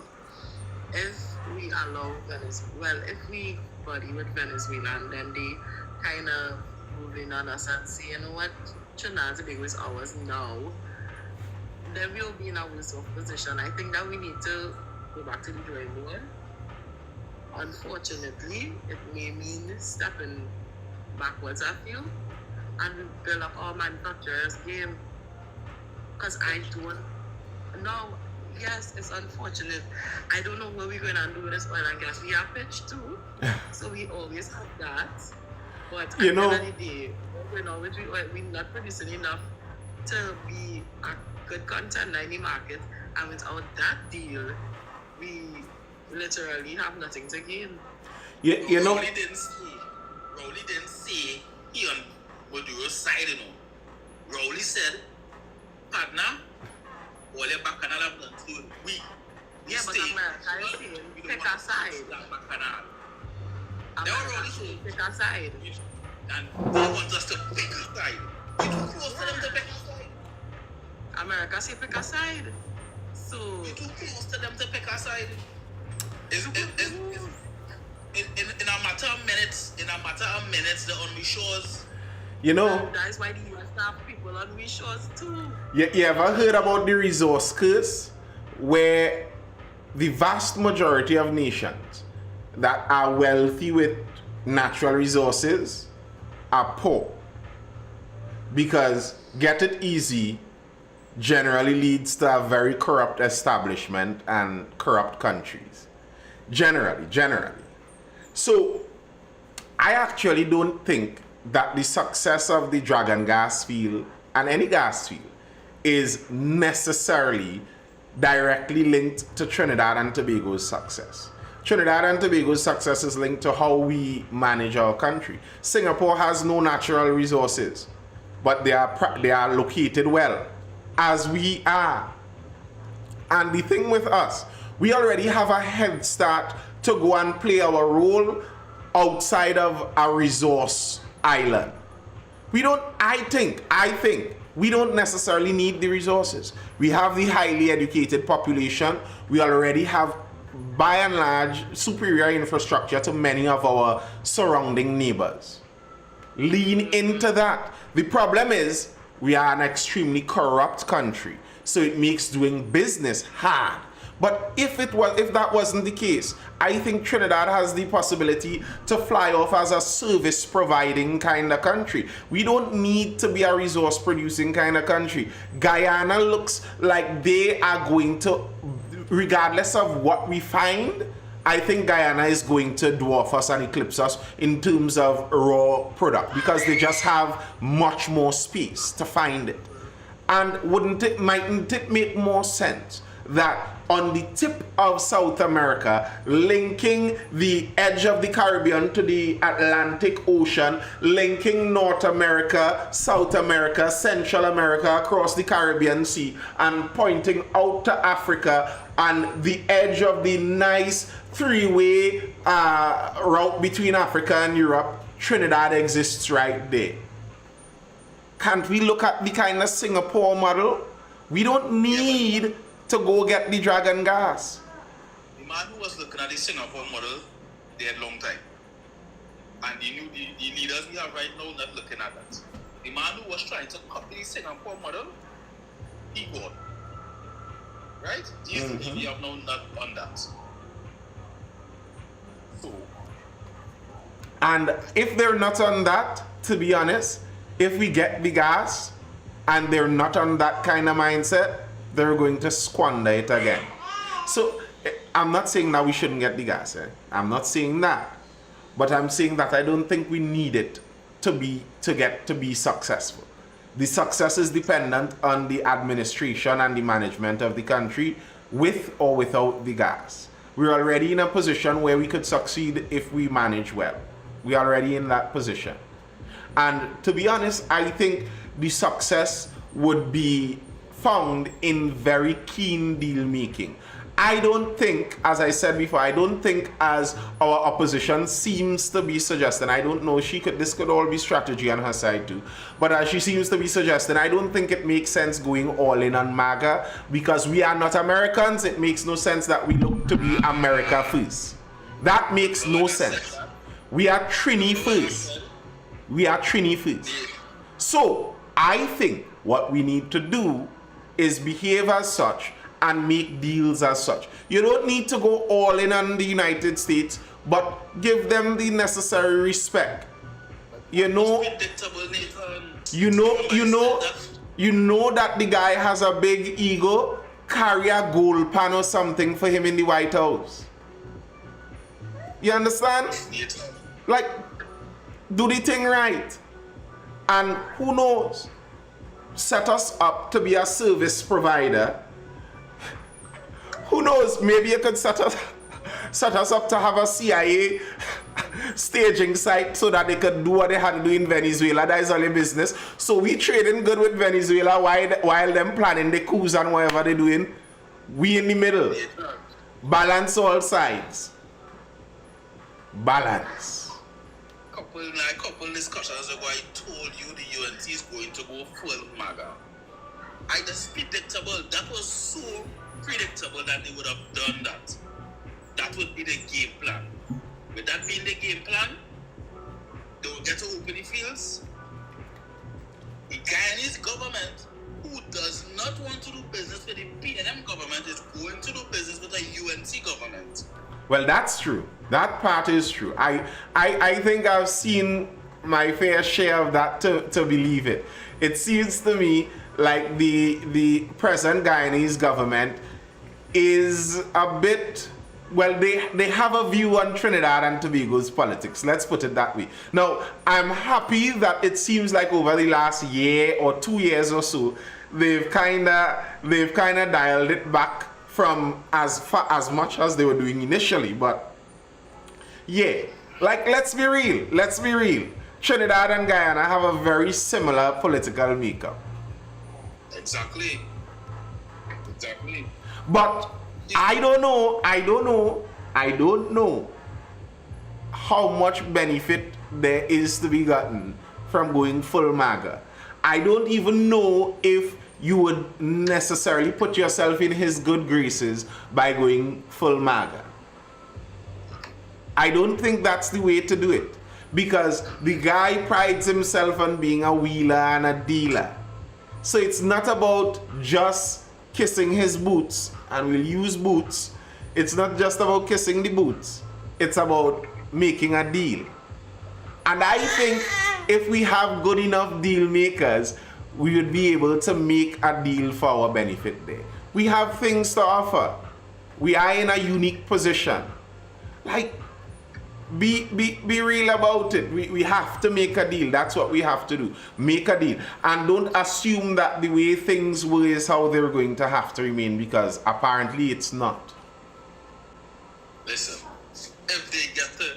If we allow Venezuela, if we buddy with Venezuela and then they kind of move in on us and say, you know what, Trinidad and Tobago is ours now, then we'll be in a worse off position. I think that we need to go back to the drawing board unfortunately, it may mean stepping backwards, I feel, and we build up our manufacturers game. Because I don't know. Yes, it's unfortunate. I don't know what we're going to do with this oil and gas. We are pitched too, so we always have that. But at the end of the day, we're not producing enough to be a good contender in the market. And without that deal, we literally have nothing to gain. You know. Rowley didn't say he on Maduro's side, you know. Rowley said, partner, all your bacchanal have done to we yeah, but America is saying, pick a side. America is saying, pick a side. And they want us to pick a side. We too close to them to pick a side. America say pick a side. So we too close to them to pick a side. In a matter of minutes, they're on the shores. You know, that's why the US have people on the shores too. You ever heard about the resource curse, where the vast majority of nations that are wealthy with natural resources are poor? Because get it easy generally leads to a very corrupt establishment and corrupt countries. Generally. So I actually don't think that the success of the Dragon gas field and any gas field is necessarily directly linked to Trinidad and Tobago's success. Trinidad and Tobago's success is linked to how we manage our country. Singapore has no natural resources, but they are located well, as we are. And the thing with us, we already have a head start to go and play our role outside of a resource island. I think we don't necessarily need the resources. We have the highly educated population. We already have, by and large, superior infrastructure to many of our surrounding neighbors. Lean into that. The problem is we are an extremely corrupt country, so it makes doing business hard. But if that wasn't the case, I think Trinidad has the possibility to fly off as a service providing kind of country. We don't need to be a resource producing kind of country. Guyana looks like they are going to, regardless of what we find, I think Guyana is going to dwarf us and eclipse us in terms of raw product, because they just have much more space to find it. And mightn't it make more sense that on the tip of South America, linking the edge of the Caribbean to the Atlantic Ocean, linking North America, South America, Central America, across the Caribbean Sea, and pointing out to Africa and the edge of the nice three-way route between Africa and Europe, Trinidad exists right there. Can't we look at the kind of Singapore model? We don't need to go get the Dragon gas. The man who was looking at the Singapore model, they had long time. And he knew the leaders we have right now not looking at that. The man who was trying to copy the Singapore model, he got. Right? We have now not on that. So. And if they're not on that, to be honest, if we get the gas and they're not on that kind of mindset, they're going to squander it again. So I'm not saying that we shouldn't get the gas. I'm not saying that. But I'm saying that I don't think we need it to be successful. The success is dependent on the administration and the management of the country, with or without the gas. We're already in a position where we could succeed if we manage well. We're already in that position. And to be honest, I think the success would be found in very keen deal making. I don't think, as I said before, I don't think, as our opposition seems to be suggesting, I don't know, this could all be strategy on her side too, but as she seems to be suggesting, I don't think it makes sense going all in on MAGA, because we are not Americans. It makes no sense that we look to be America first. That makes no sense. We are Trini first. So I think what we need to do is behave as such and make deals as such. You don't need to go all in on the United States but give them the necessary respect. You know, Predictable, Nathan. you know that the guy has a big ego. Carry a gold pan or something for him in the White House. You understand? Nathan. Like, do the thing right. And who knows? Set us up to be a service provider. Who knows? Maybe you could set us up to have a CIA staging site so that they could do what they had to do in Venezuela. That is all your business. So we trading good with Venezuela while them planning the coups and whatever they're doing. We in the middle. Balance all sides. Balance. Couple discussions ago, I told you the UNC is going to go full MAGA. I just predictable. That was so predictable that they would have done that. That would be the game plan. With that being the game plan, they will get to open the fields. The Guyanese government, who does not want to do business with the PNM government, is going to do business with the UNC government. Well, that's true. That part is true. I think I've seen my fair share of that to believe it. It seems to me like the present Guyanese government is a bit, well, they have a view on Trinidad and Tobago's politics. Let's put it that way. Now, I'm happy that it seems like over the last year or 2 years or so, they've kind of dialed it back from as much as they were doing initially. But yeah, like, let's be real. Trinidad and Guyana have a very similar political makeup. Exactly. But I don't know how much benefit there is to be gotten from going full MAGA. I don't even know if you would necessarily put yourself in his good graces by going full MAGA. I don't think that's the way to do it, because the guy prides himself on being a wheeler and a dealer. So it's not about just kissing his boots, and we'll use boots. It's not just about kissing the boots. It's about making a deal. And I think if we have good enough deal makers, we would be able to make a deal for our benefit there. We have things to offer. We are in a unique position. Like, be real about it. We have to make a deal. That's what we have to do. Make a deal. And don't assume that the way things were is how they're going to have to remain, because apparently it's not. Listen, if they get to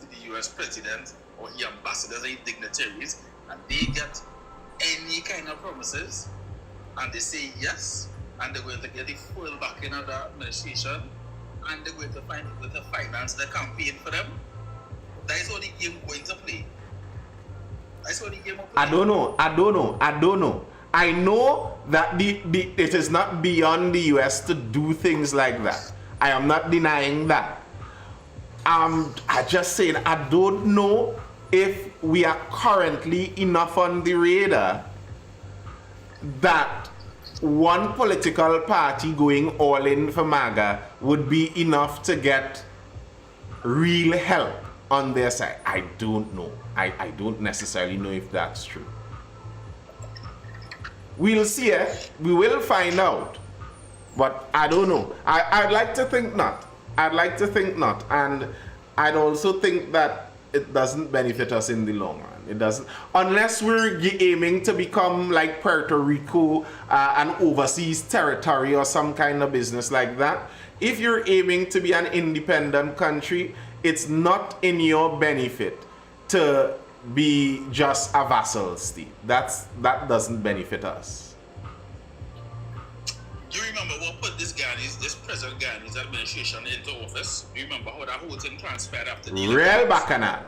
the US president or the ambassadors and dignitaries, and they get any kind of promises, and they say yes, and they're going to get the full backing of the administration, and they're going to find people to finance the campaign for them, that is how the game going to play. That's how the game will play. I don't know. I know that it is not beyond the US to do things like that. I am not denying that. I just said I don't know if we are currently enough on the radar that one political party going all in for MAGA would be enough to get real help on their side. I don't know. I don't necessarily know if that's true. We'll see it. We will find out. But I don't know. I'd like to think not. And I'd also think that it doesn't benefit us in the long run. It doesn't, unless we're aiming to become like Puerto Rico, an overseas territory or some kind of business like that. If you're aiming to be an independent country, it's not in your benefit to be just a vassal state. That doesn't benefit us. Do you remember what put this present Guyanese administration into office? Do you remember how that whole thing transpired after the Real bacchanal.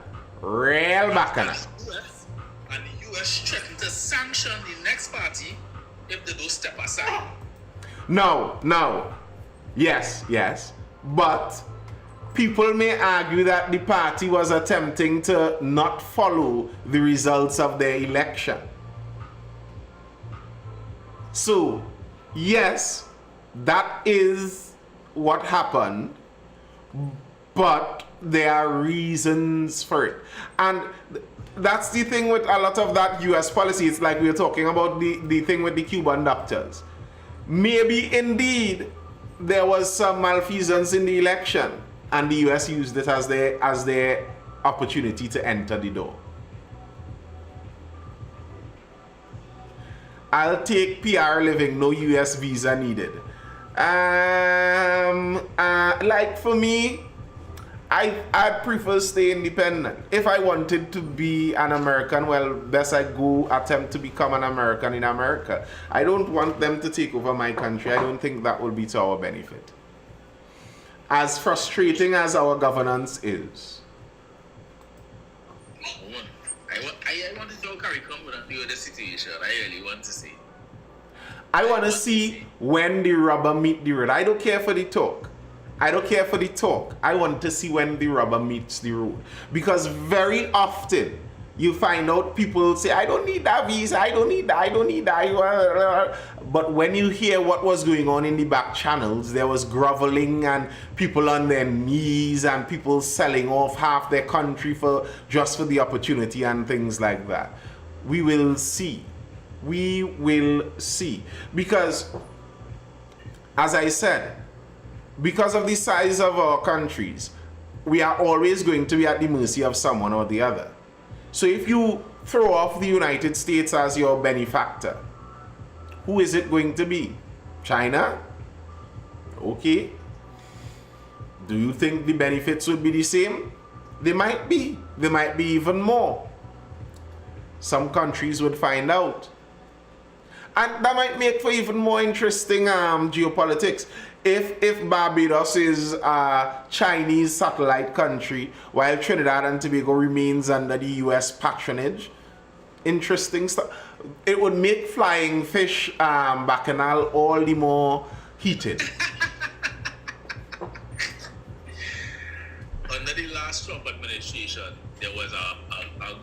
And the US threatened to sanction the next party if they don't step aside. No. Yes. But people may argue that the party was attempting to not follow the results of their election. So, yes, that is what happened. but there are reasons for it. And that's the thing with a lot of that US policy. It's like we were talking about the thing with the Cuban doctors. Maybe indeed there was some malfeasance in the election and the US used it as their opportunity to enter the door. I'll take PR living, no US visa needed. Like for me, I prefer stay independent. If I wanted to be an American, well, best I go attempt to become an American in America. I don't want them to take over my country. I don't think that will be to our benefit. As frustrating as our governance is. I want to see how CARICOM would deal with the situation. I really want to see. I want to see when the rubber meet the road. I don't care for the talk. I want to see when the rubber meets the road. Because very often you find out people say, I don't need that visa, I don't need that. But when you hear what was going on in the back channels, there was groveling and people on their knees and people selling off half their country just for the opportunity and things like that. We will see. Because, as I said, because of the size of our countries, we are always going to be at the mercy of someone or the other. So if you throw off the United States as your benefactor, who is it going to be? China? Okay. Do you think the benefits would be the same? They might be. They might be even more. Some countries would find out. And that might make for even more interesting geopolitics. If Barbados is a Chinese satellite country while Trinidad and Tobago remains under the US patronage, interesting stuff. It would make flying fish bacchanal all the more heated. Under the last Trump administration, there was a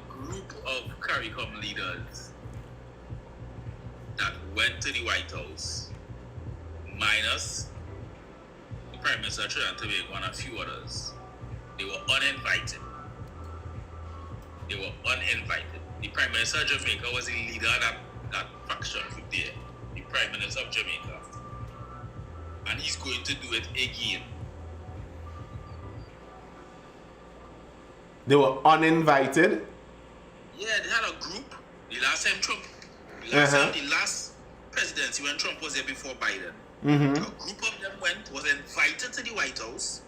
group of CARICOM leaders that went to the White House, minus the Prime Minister of Trinidad and Tobago and a few others. They were uninvited. The Prime Minister of Jamaica was the leader of that faction group there, the Prime Minister of Jamaica. And he's going to do it again. They were uninvited? Yeah, they had a group. The last presidency when Trump was there before Biden. Mm-hmm. A group of them was invited to the White House.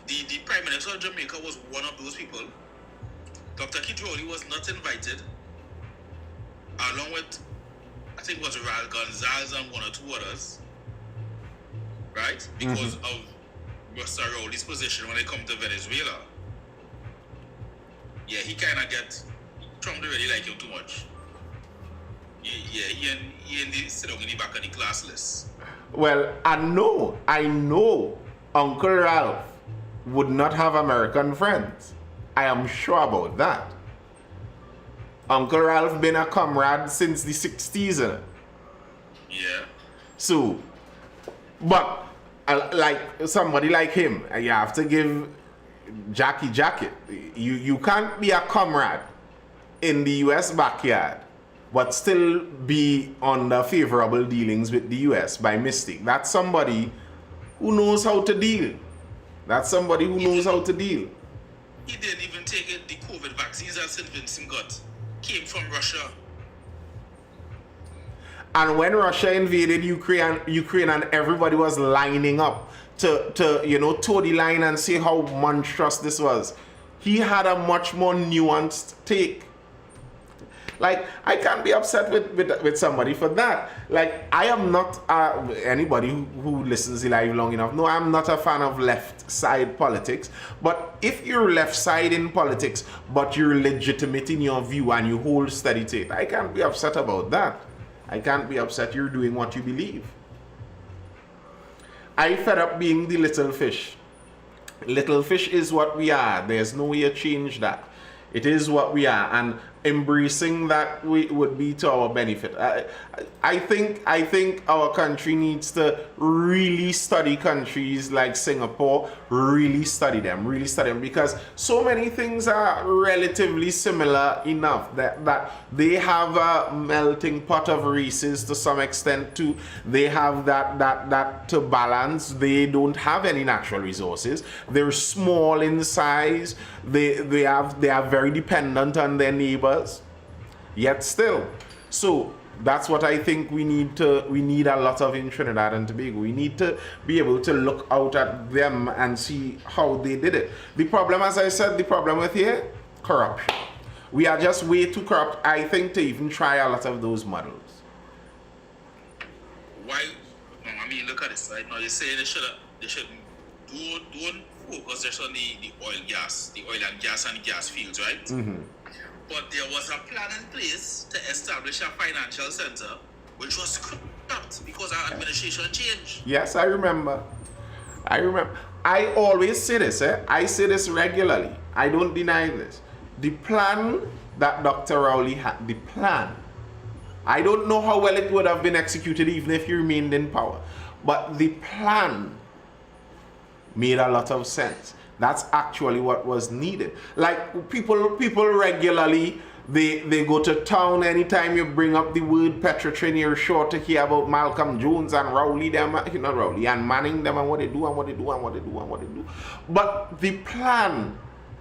The Prime Minister of Jamaica was one of those people. Dr. Kidroli was not invited, along with, I think it was Raul Gonzalez and one or two others, right? Because of Mr. Rowley's position when it comes to Venezuela. Yeah, he kind of Trump didn't really like him too much. He in the sit down in the back of the class list. Well, I know Uncle Ralph would not have American friends. I am sure about that. Uncle Ralph been a comrade since the 60s. Yeah. So, but like somebody like him, you have to give Jackie jacket. You can't be a comrade in the US backyard but still be under favorable dealings with the US by mistake. That's somebody who knows how to deal. He didn't even take it. The COVID vaccines that St. Vincent got came from Russia. And when Russia invaded Ukraine and everybody was lining up to toe the line and say how monstrous this was, he had a much more nuanced take. Like, I can't be upset with somebody for that. Like, I am not, anybody who listens to live long enough, no, I'm not a fan of left side politics. But if you're left side in politics, but you're legitimate in your view and you hold steady to it, I can't be upset about that. I can't be upset you're doing what you believe. I fed up being the little fish. Little fish is what we are. There's no way to change that. It is what we are. And embracing that would be to our benefit. I think our country needs to really study countries like Singapore, really study them, because so many things are relatively similar enough that they have a melting pot of races to some extent too. They have that to balance. They don't have any natural resources. They're small in size. They are very dependent on their neighbors. Yet still, so that's what I think we need a lot of in Trinidad and Tobago. We need to be able to look out at them and see how they did it. The problem, as I said, with here, corruption. We are just way too corrupt, I think, to even try a lot of those models. Why? No, I mean, look at this right now. You say they should don't focus just on the oil and gas and gas fields, right? Mm-hmm. But there was a plan in place to establish a financial center, which was corrupt because our administration changed. Yes, I remember. I always say this. I say this regularly. I don't deny this. The plan that Dr. Rowley had, the plan. I don't know how well it would have been executed even if he remained in power. But the plan made a lot of sense. That's actually what was needed. Like people regularly, they go to town anytime you bring up the word Petrotrin, you're sure to hear about Malcolm Jones and Rowley and Manning them and what they do. But the plan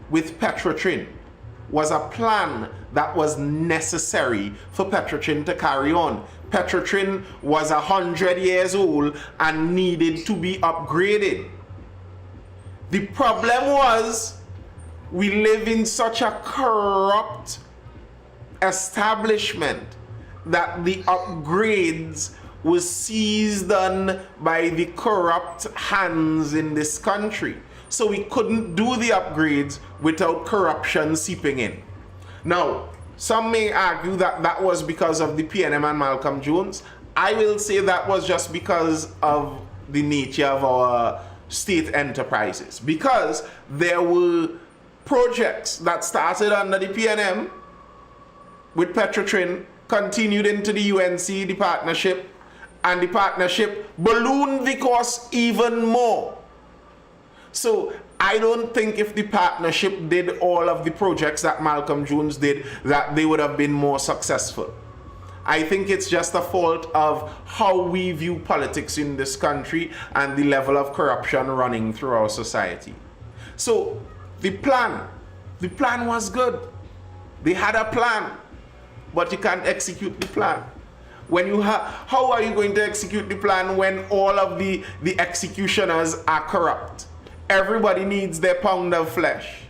with Petrotrin was a plan that was necessary for Petrotrin to carry on. Petrotrin was 100 years old and needed to be upgraded. The problem was we live in such a corrupt establishment that the upgrades was seized on by the corrupt hands in this country. So we couldn't do the upgrades without corruption seeping in. Now, some may argue that that was because of the PNM and Malcolm Jones. I will say that was just because of the nature of our state enterprises, because there were projects that started under the PNM with Petrotrin, continued into the UNC, the partnership, and the partnership ballooned the cost even more. So I don't think if the partnership did all of the projects that Malcolm Jones did, that they would have been more successful. I think it's just a fault of how we view politics in this country and the level of corruption running through our society. So the plan was good. They had a plan, but you can't execute the plan. How are you going to execute the plan when all of the executioners are corrupt? Everybody needs their pound of flesh.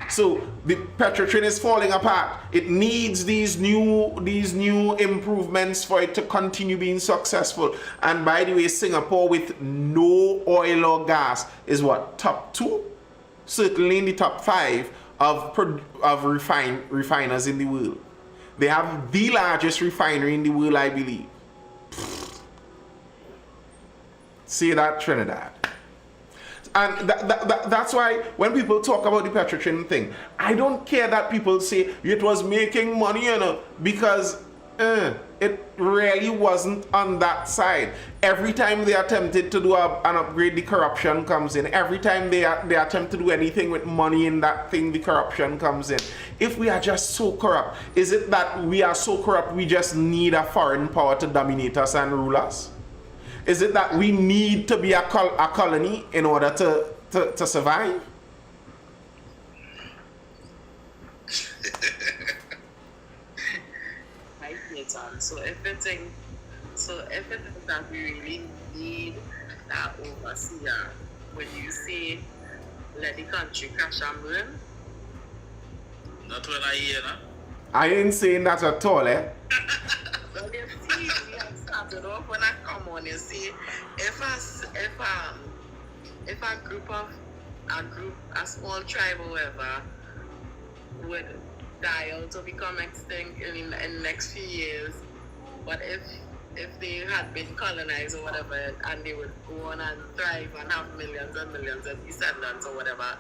So the Petrotrin is falling apart. It needs these new improvements for it to continue being successful. And by the way, Singapore with no oil or gas is what, top 2? Certainly in the top 5 of refiners in the world. They have the largest refinery in the world, I believe. See that, Trinidad. And that's why when people talk about the Petrotrin thing, I don't care that people say it was making money, because it really wasn't on that side. Every time they attempted to do an upgrade, the corruption comes in. Every time they attempt to do anything with money in that thing, the corruption comes in. If we are just so corrupt, is it that we are so corrupt we just need a foreign power to dominate us and rule us? Is it that we need to be a colony in order to survive? I get on. So if it is that we really need that overseer, when you say let the country crash and burn, Not when I hear, no? I ain't saying that at all, eh? well, you see, we have started off when I come on. You see, if a small tribe, or whatever, would die out or become extinct in the next few years, but if they had been colonized or whatever, and they would go on and thrive and have millions and millions of descendants or whatever,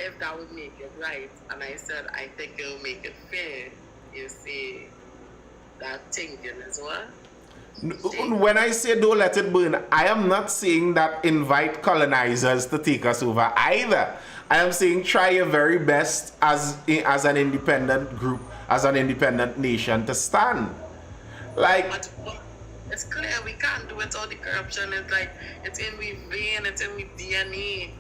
if that would make it right. And I said, I think it will make it fair. You see that thinking as well. When I say don't let it burn, I am not saying that invite colonizers to take us over either. I am saying try your very best as an independent group, as an independent nation to stand. Like, but it's clear we can't do it. All the corruption is like, it's in we vein, it's in we DNA.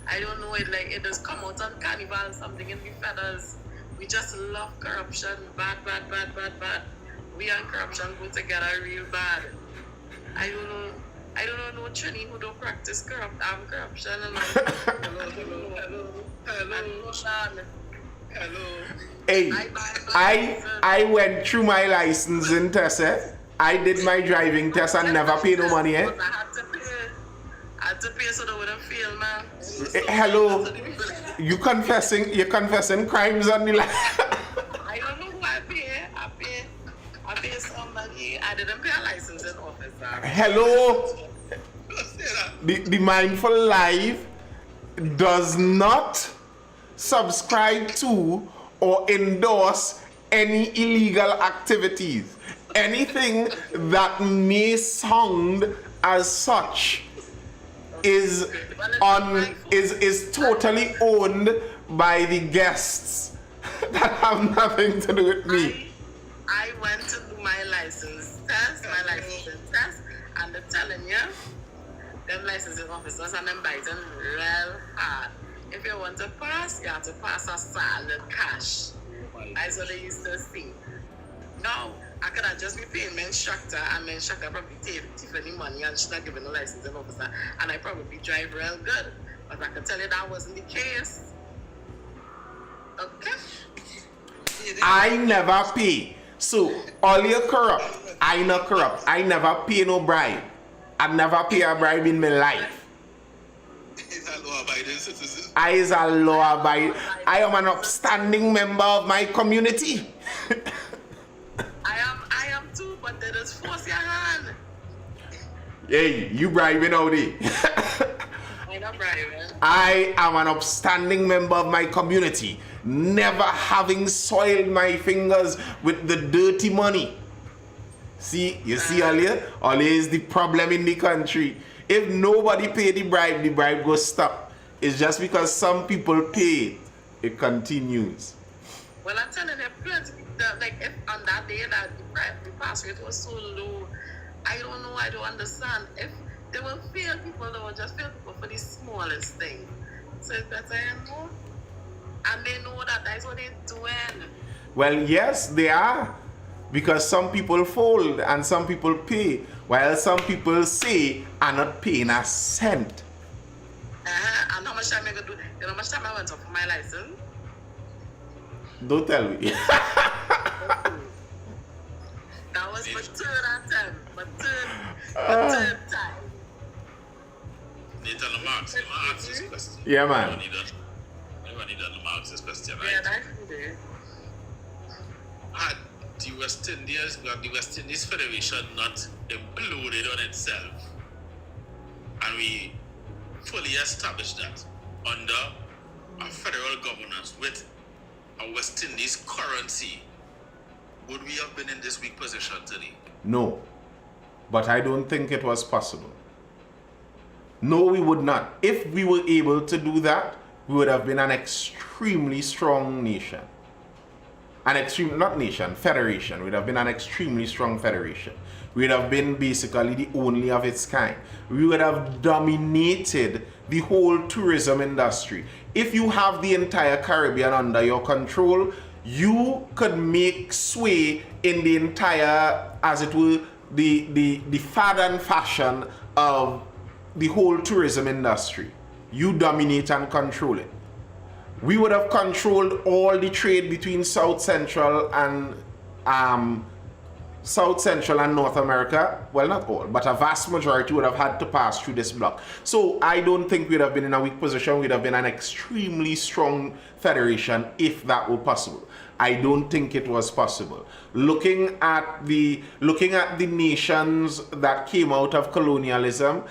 I don't know, it does come out on carnival, something in the feathers. We just love corruption, bad. We and corruption go together real bad. I don't know no Trini who don't practice corruption and like, hello. Hey, I went through my license in Tessa. I did my driving test and never paid no money, eh? I had to pay so they wouldn't feel, man. Hello, you're confessing crimes on the line. I don't know who I pay. I pay somebody. I didn't pay a licensing officer. Hello, the Mindful Live does not subscribe to or endorse any illegal activities. Anything that may sound as such is totally owned by the guests that have nothing to do with me. I went to do my licensing test, and they're telling you, them licensing officers and them biting real hard. If you want to pass, you have to pass a solid cash. That's what they used to see. Now, I could have just be paying my instructor, and my instructor probably take any money and she's not giving the licensing officer, and I probably drive real good. But I can tell you that wasn't the case. Okay? I never pay. So, all you corrupt, I not corrupt. I never pay no bribe. I never pay a bribe in my life. He's a law-abiding citizen. I is a law-abiding. I am an upstanding member of my community. I am too, but they just force your hand. Hey, you bribing out there. I'm not bribing. I am an upstanding member of my community, never having soiled my fingers with the dirty money. See, you see, Alia is the problem in the country. If nobody pay the bribe goes stop. It's just because some people pay it continues. Well, I'm telling you, like if on that day that the pass rate was so low, I don't understand. If they will fail people, they will just fail people for the smallest thing. So it's better, you know? And they know that that's what they're doing. Well, yes, they are. Because some people fold and some people pay, while some people say are not paying a cent. And how much time I gonna do? You know how much time I went up for my license? Don't tell me. That was my third attempt. My third time. Nathan Lamarck's going to ask this question. Yeah, man. Everybody done Lamarck's this question, right? Yeah, that's good. Had the West Indies Federation not imploded on itself, and we fully established that under a federal governance with a West Indies currency, would we have been in this weak position today? No. But I don't think it was possible. No, we would not. If we were able to do that, we would have been an extremely strong nation. Federation. We would have been an extremely strong federation. We would have been basically the only of its kind. We would have dominated the whole tourism industry. If you have the entire Caribbean under your control, you could make sway in the entire, as it were, the fad and fashion of the whole tourism industry. You dominate and control it. We would have controlled all the trade between South Central and North America. Well, not all, but a vast majority would have had to pass through this block. So I don't think we'd have been in a weak position. We'd have been an extremely strong federation if that were possible. I don't think it was possible. Looking at the nations that came out of colonialism,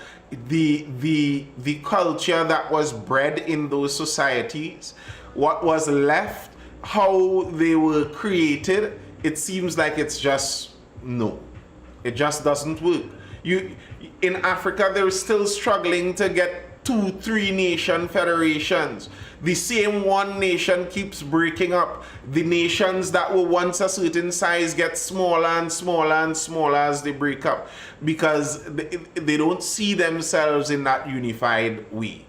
the culture that was bred in those societies, what was left, how they were created, it seems like it's just no. It just doesn't work. You in Africa, they're still struggling to get 2-3 nation federations. The same one nation keeps breaking up. The nations that were once a certain size get smaller and smaller and smaller as they break up because they don't see themselves in that unified way.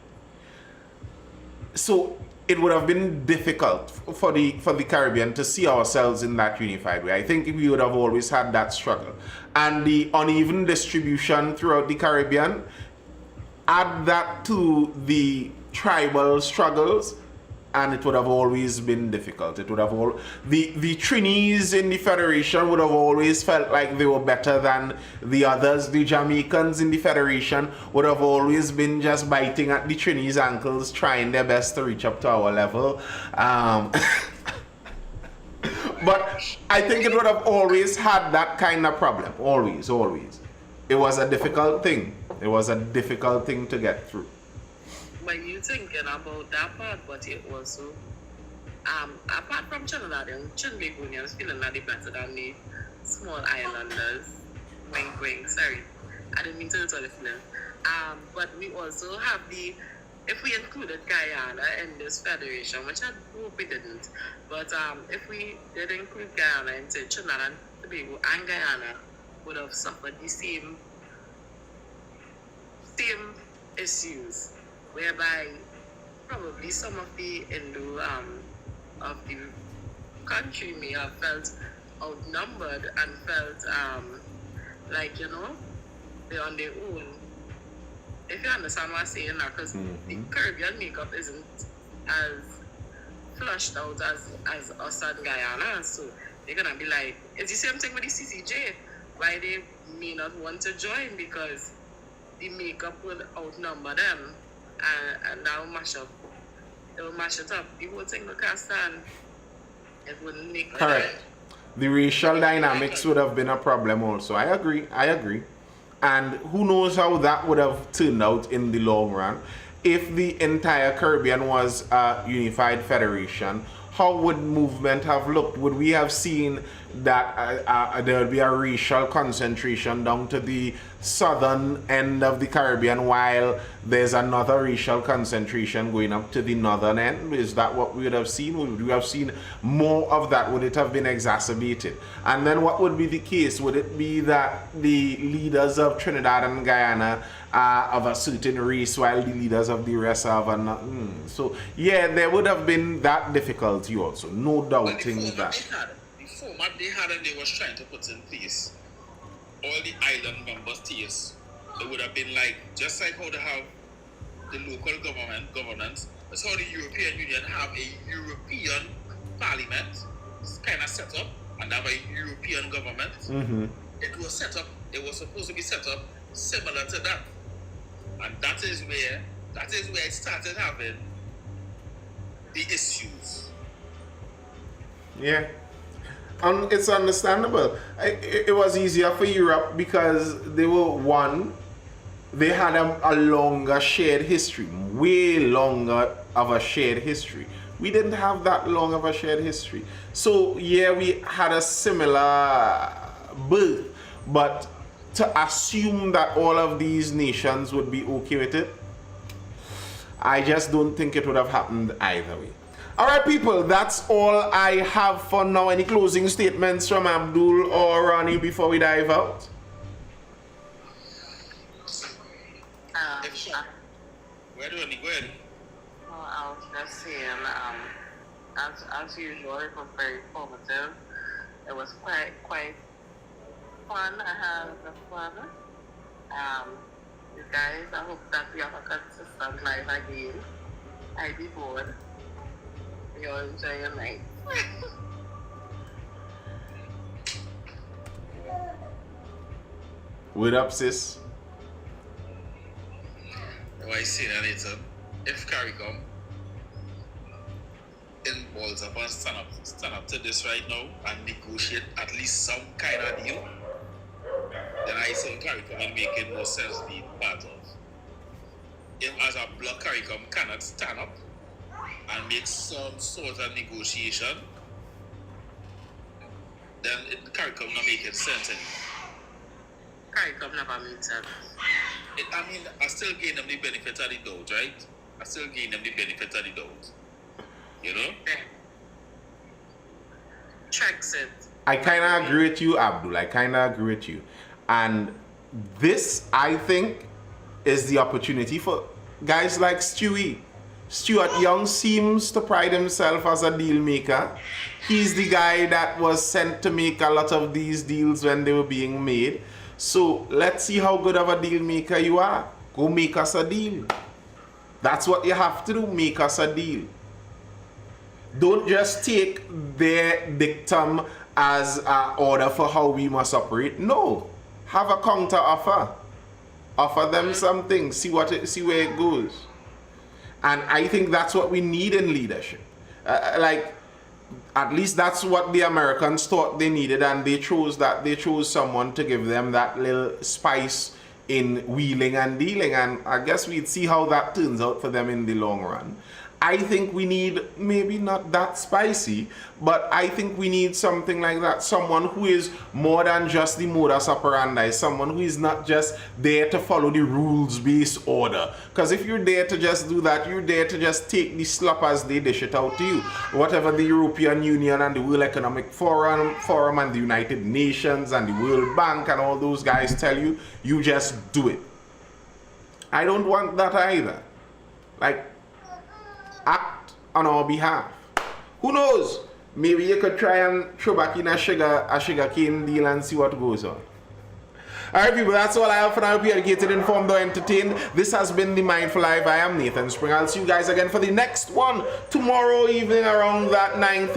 So it would have been difficult for the Caribbean to see ourselves in that unified way. I think we would have always had that struggle. And the uneven distribution throughout the Caribbean, add that to the tribal struggles, and it would have always been difficult. It would have the Trinis in the Federation would have always felt like they were better than the others. The Jamaicans in the Federation would have always been just biting at the Trinis' ankles, trying their best to reach up to our level. But I think it would have always had that kind of problem. Always. It was a difficult thing. It was a difficult thing to get through. When you thinking about that part, but it also, apart from Trinidad and Trinidadians feeling that they better than the small islanders, wink, sorry, I didn't mean to hurt the feeling. But we also have if we included Guyana in this federation, which I hope we didn't, but if we did include Guyana into Trinidad and Tobago and Guyana would have suffered the same issues, whereby probably some of the Indo of the country may have felt outnumbered and felt like, they're on their own. If you understand what I'm saying now, because the Caribbean makeup isn't as flushed out as us and Guyana, so they're gonna be like, it's the same thing with the CCJ, why they may not want to join, because the makeup will outnumber them, and that will mash up. It will mash it up. The whole thing will cast on. It wouldn't make it. Correct. The racial dynamics would have been a problem also. I agree. And who knows how that would have turned out in the long run. If the entire Caribbean was a unified federation, how would movement have looked? Would we have seen that there would be a racial concentration down to the southern end of the Caribbean while there's another racial concentration going up to the northern end? Is that what we would have seen? Would we have seen more of that? Would it have been exacerbated? And then what would be the case? Would it be that the leaders of Trinidad and Guyana are of a certain race while the leaders of the rest are of another? So yeah, there would have been that difficulty also, no doubting that. The format they had and they was trying to put in place, all the island member states, it would have been like, just like how they have the local governance, that's how the European Union have a European parliament, kind of set up, and have a European government. It was set up, it was supposed to be set up similar to that. And that is where it started having the issues. Yeah. And it's understandable. It was easier for Europe because they had a longer shared history, way longer of a shared history. We didn't have that long of a shared history. So yeah, we had a similar birth, but to assume that all of these nations would be okay with it, I just don't think it would have happened either way. All right, people, that's all I have for now. Any closing statements from Abdul or Ronnie before we dive out? Where do you go ahead? Well, I was just saying, as usual, it was very informative. It was quite fun. I had the fun. You guys, I hope that we have a consistent life again. I be bored. You all enjoy your night. What up, sis? I say that later. If Carrie come in balls up and stand up to this right now and negotiate at least some kind of deal, then I say Carrie come and make it more sense being part of. if as a block CARICOM cannot stand up and make some sort of negotiation, then CARICOM not making sense anymore. CARICOM never makes sense. I mean, I still gain them the benefit of the doubt, right? I still gain them the benefit of the doubt. You know? Yeah. Checks it. I kind of agree with you, Abdul. I kind of agree with you. And this, I think, is the opportunity for guys like Stewie. Stuart Young seems to pride himself as a deal maker. He's the guy that was sent to make a lot of these deals when they were being made. So let's see how good of a deal maker you are. Go make us a deal. That's what you have to do, make us a deal. Don't just take their dictum as an order for how we must operate. No, have a counter offer. Offer them something. See where it goes. And I think that's what we need in leadership. At least that's what the Americans thought they needed, and they chose that. They chose someone to give them that little spice in wheeling and dealing, and I guess we'd see how that turns out for them in the long run. I think we need, maybe not that spicy, but I think we need something like that. Someone who is more than just the modus operandi. Someone who is not just there to follow the rules-based order. Because if you're there to just do that, you're there to just take the slop as they dish it out to you. Whatever the European Union and the World Economic Forum and the United Nations and the World Bank and all those guys tell you, you just do it. I don't want that either. Like, act on our behalf. Who knows? Maybe you could try and throw back in a sugar cane deal and see what goes on. Alright people, that's all I have for now. Be educated, informed, or entertained. This has been the Mindful Life. I am Nathan Spring. I'll see you guys again for the next one tomorrow evening around that 9:30.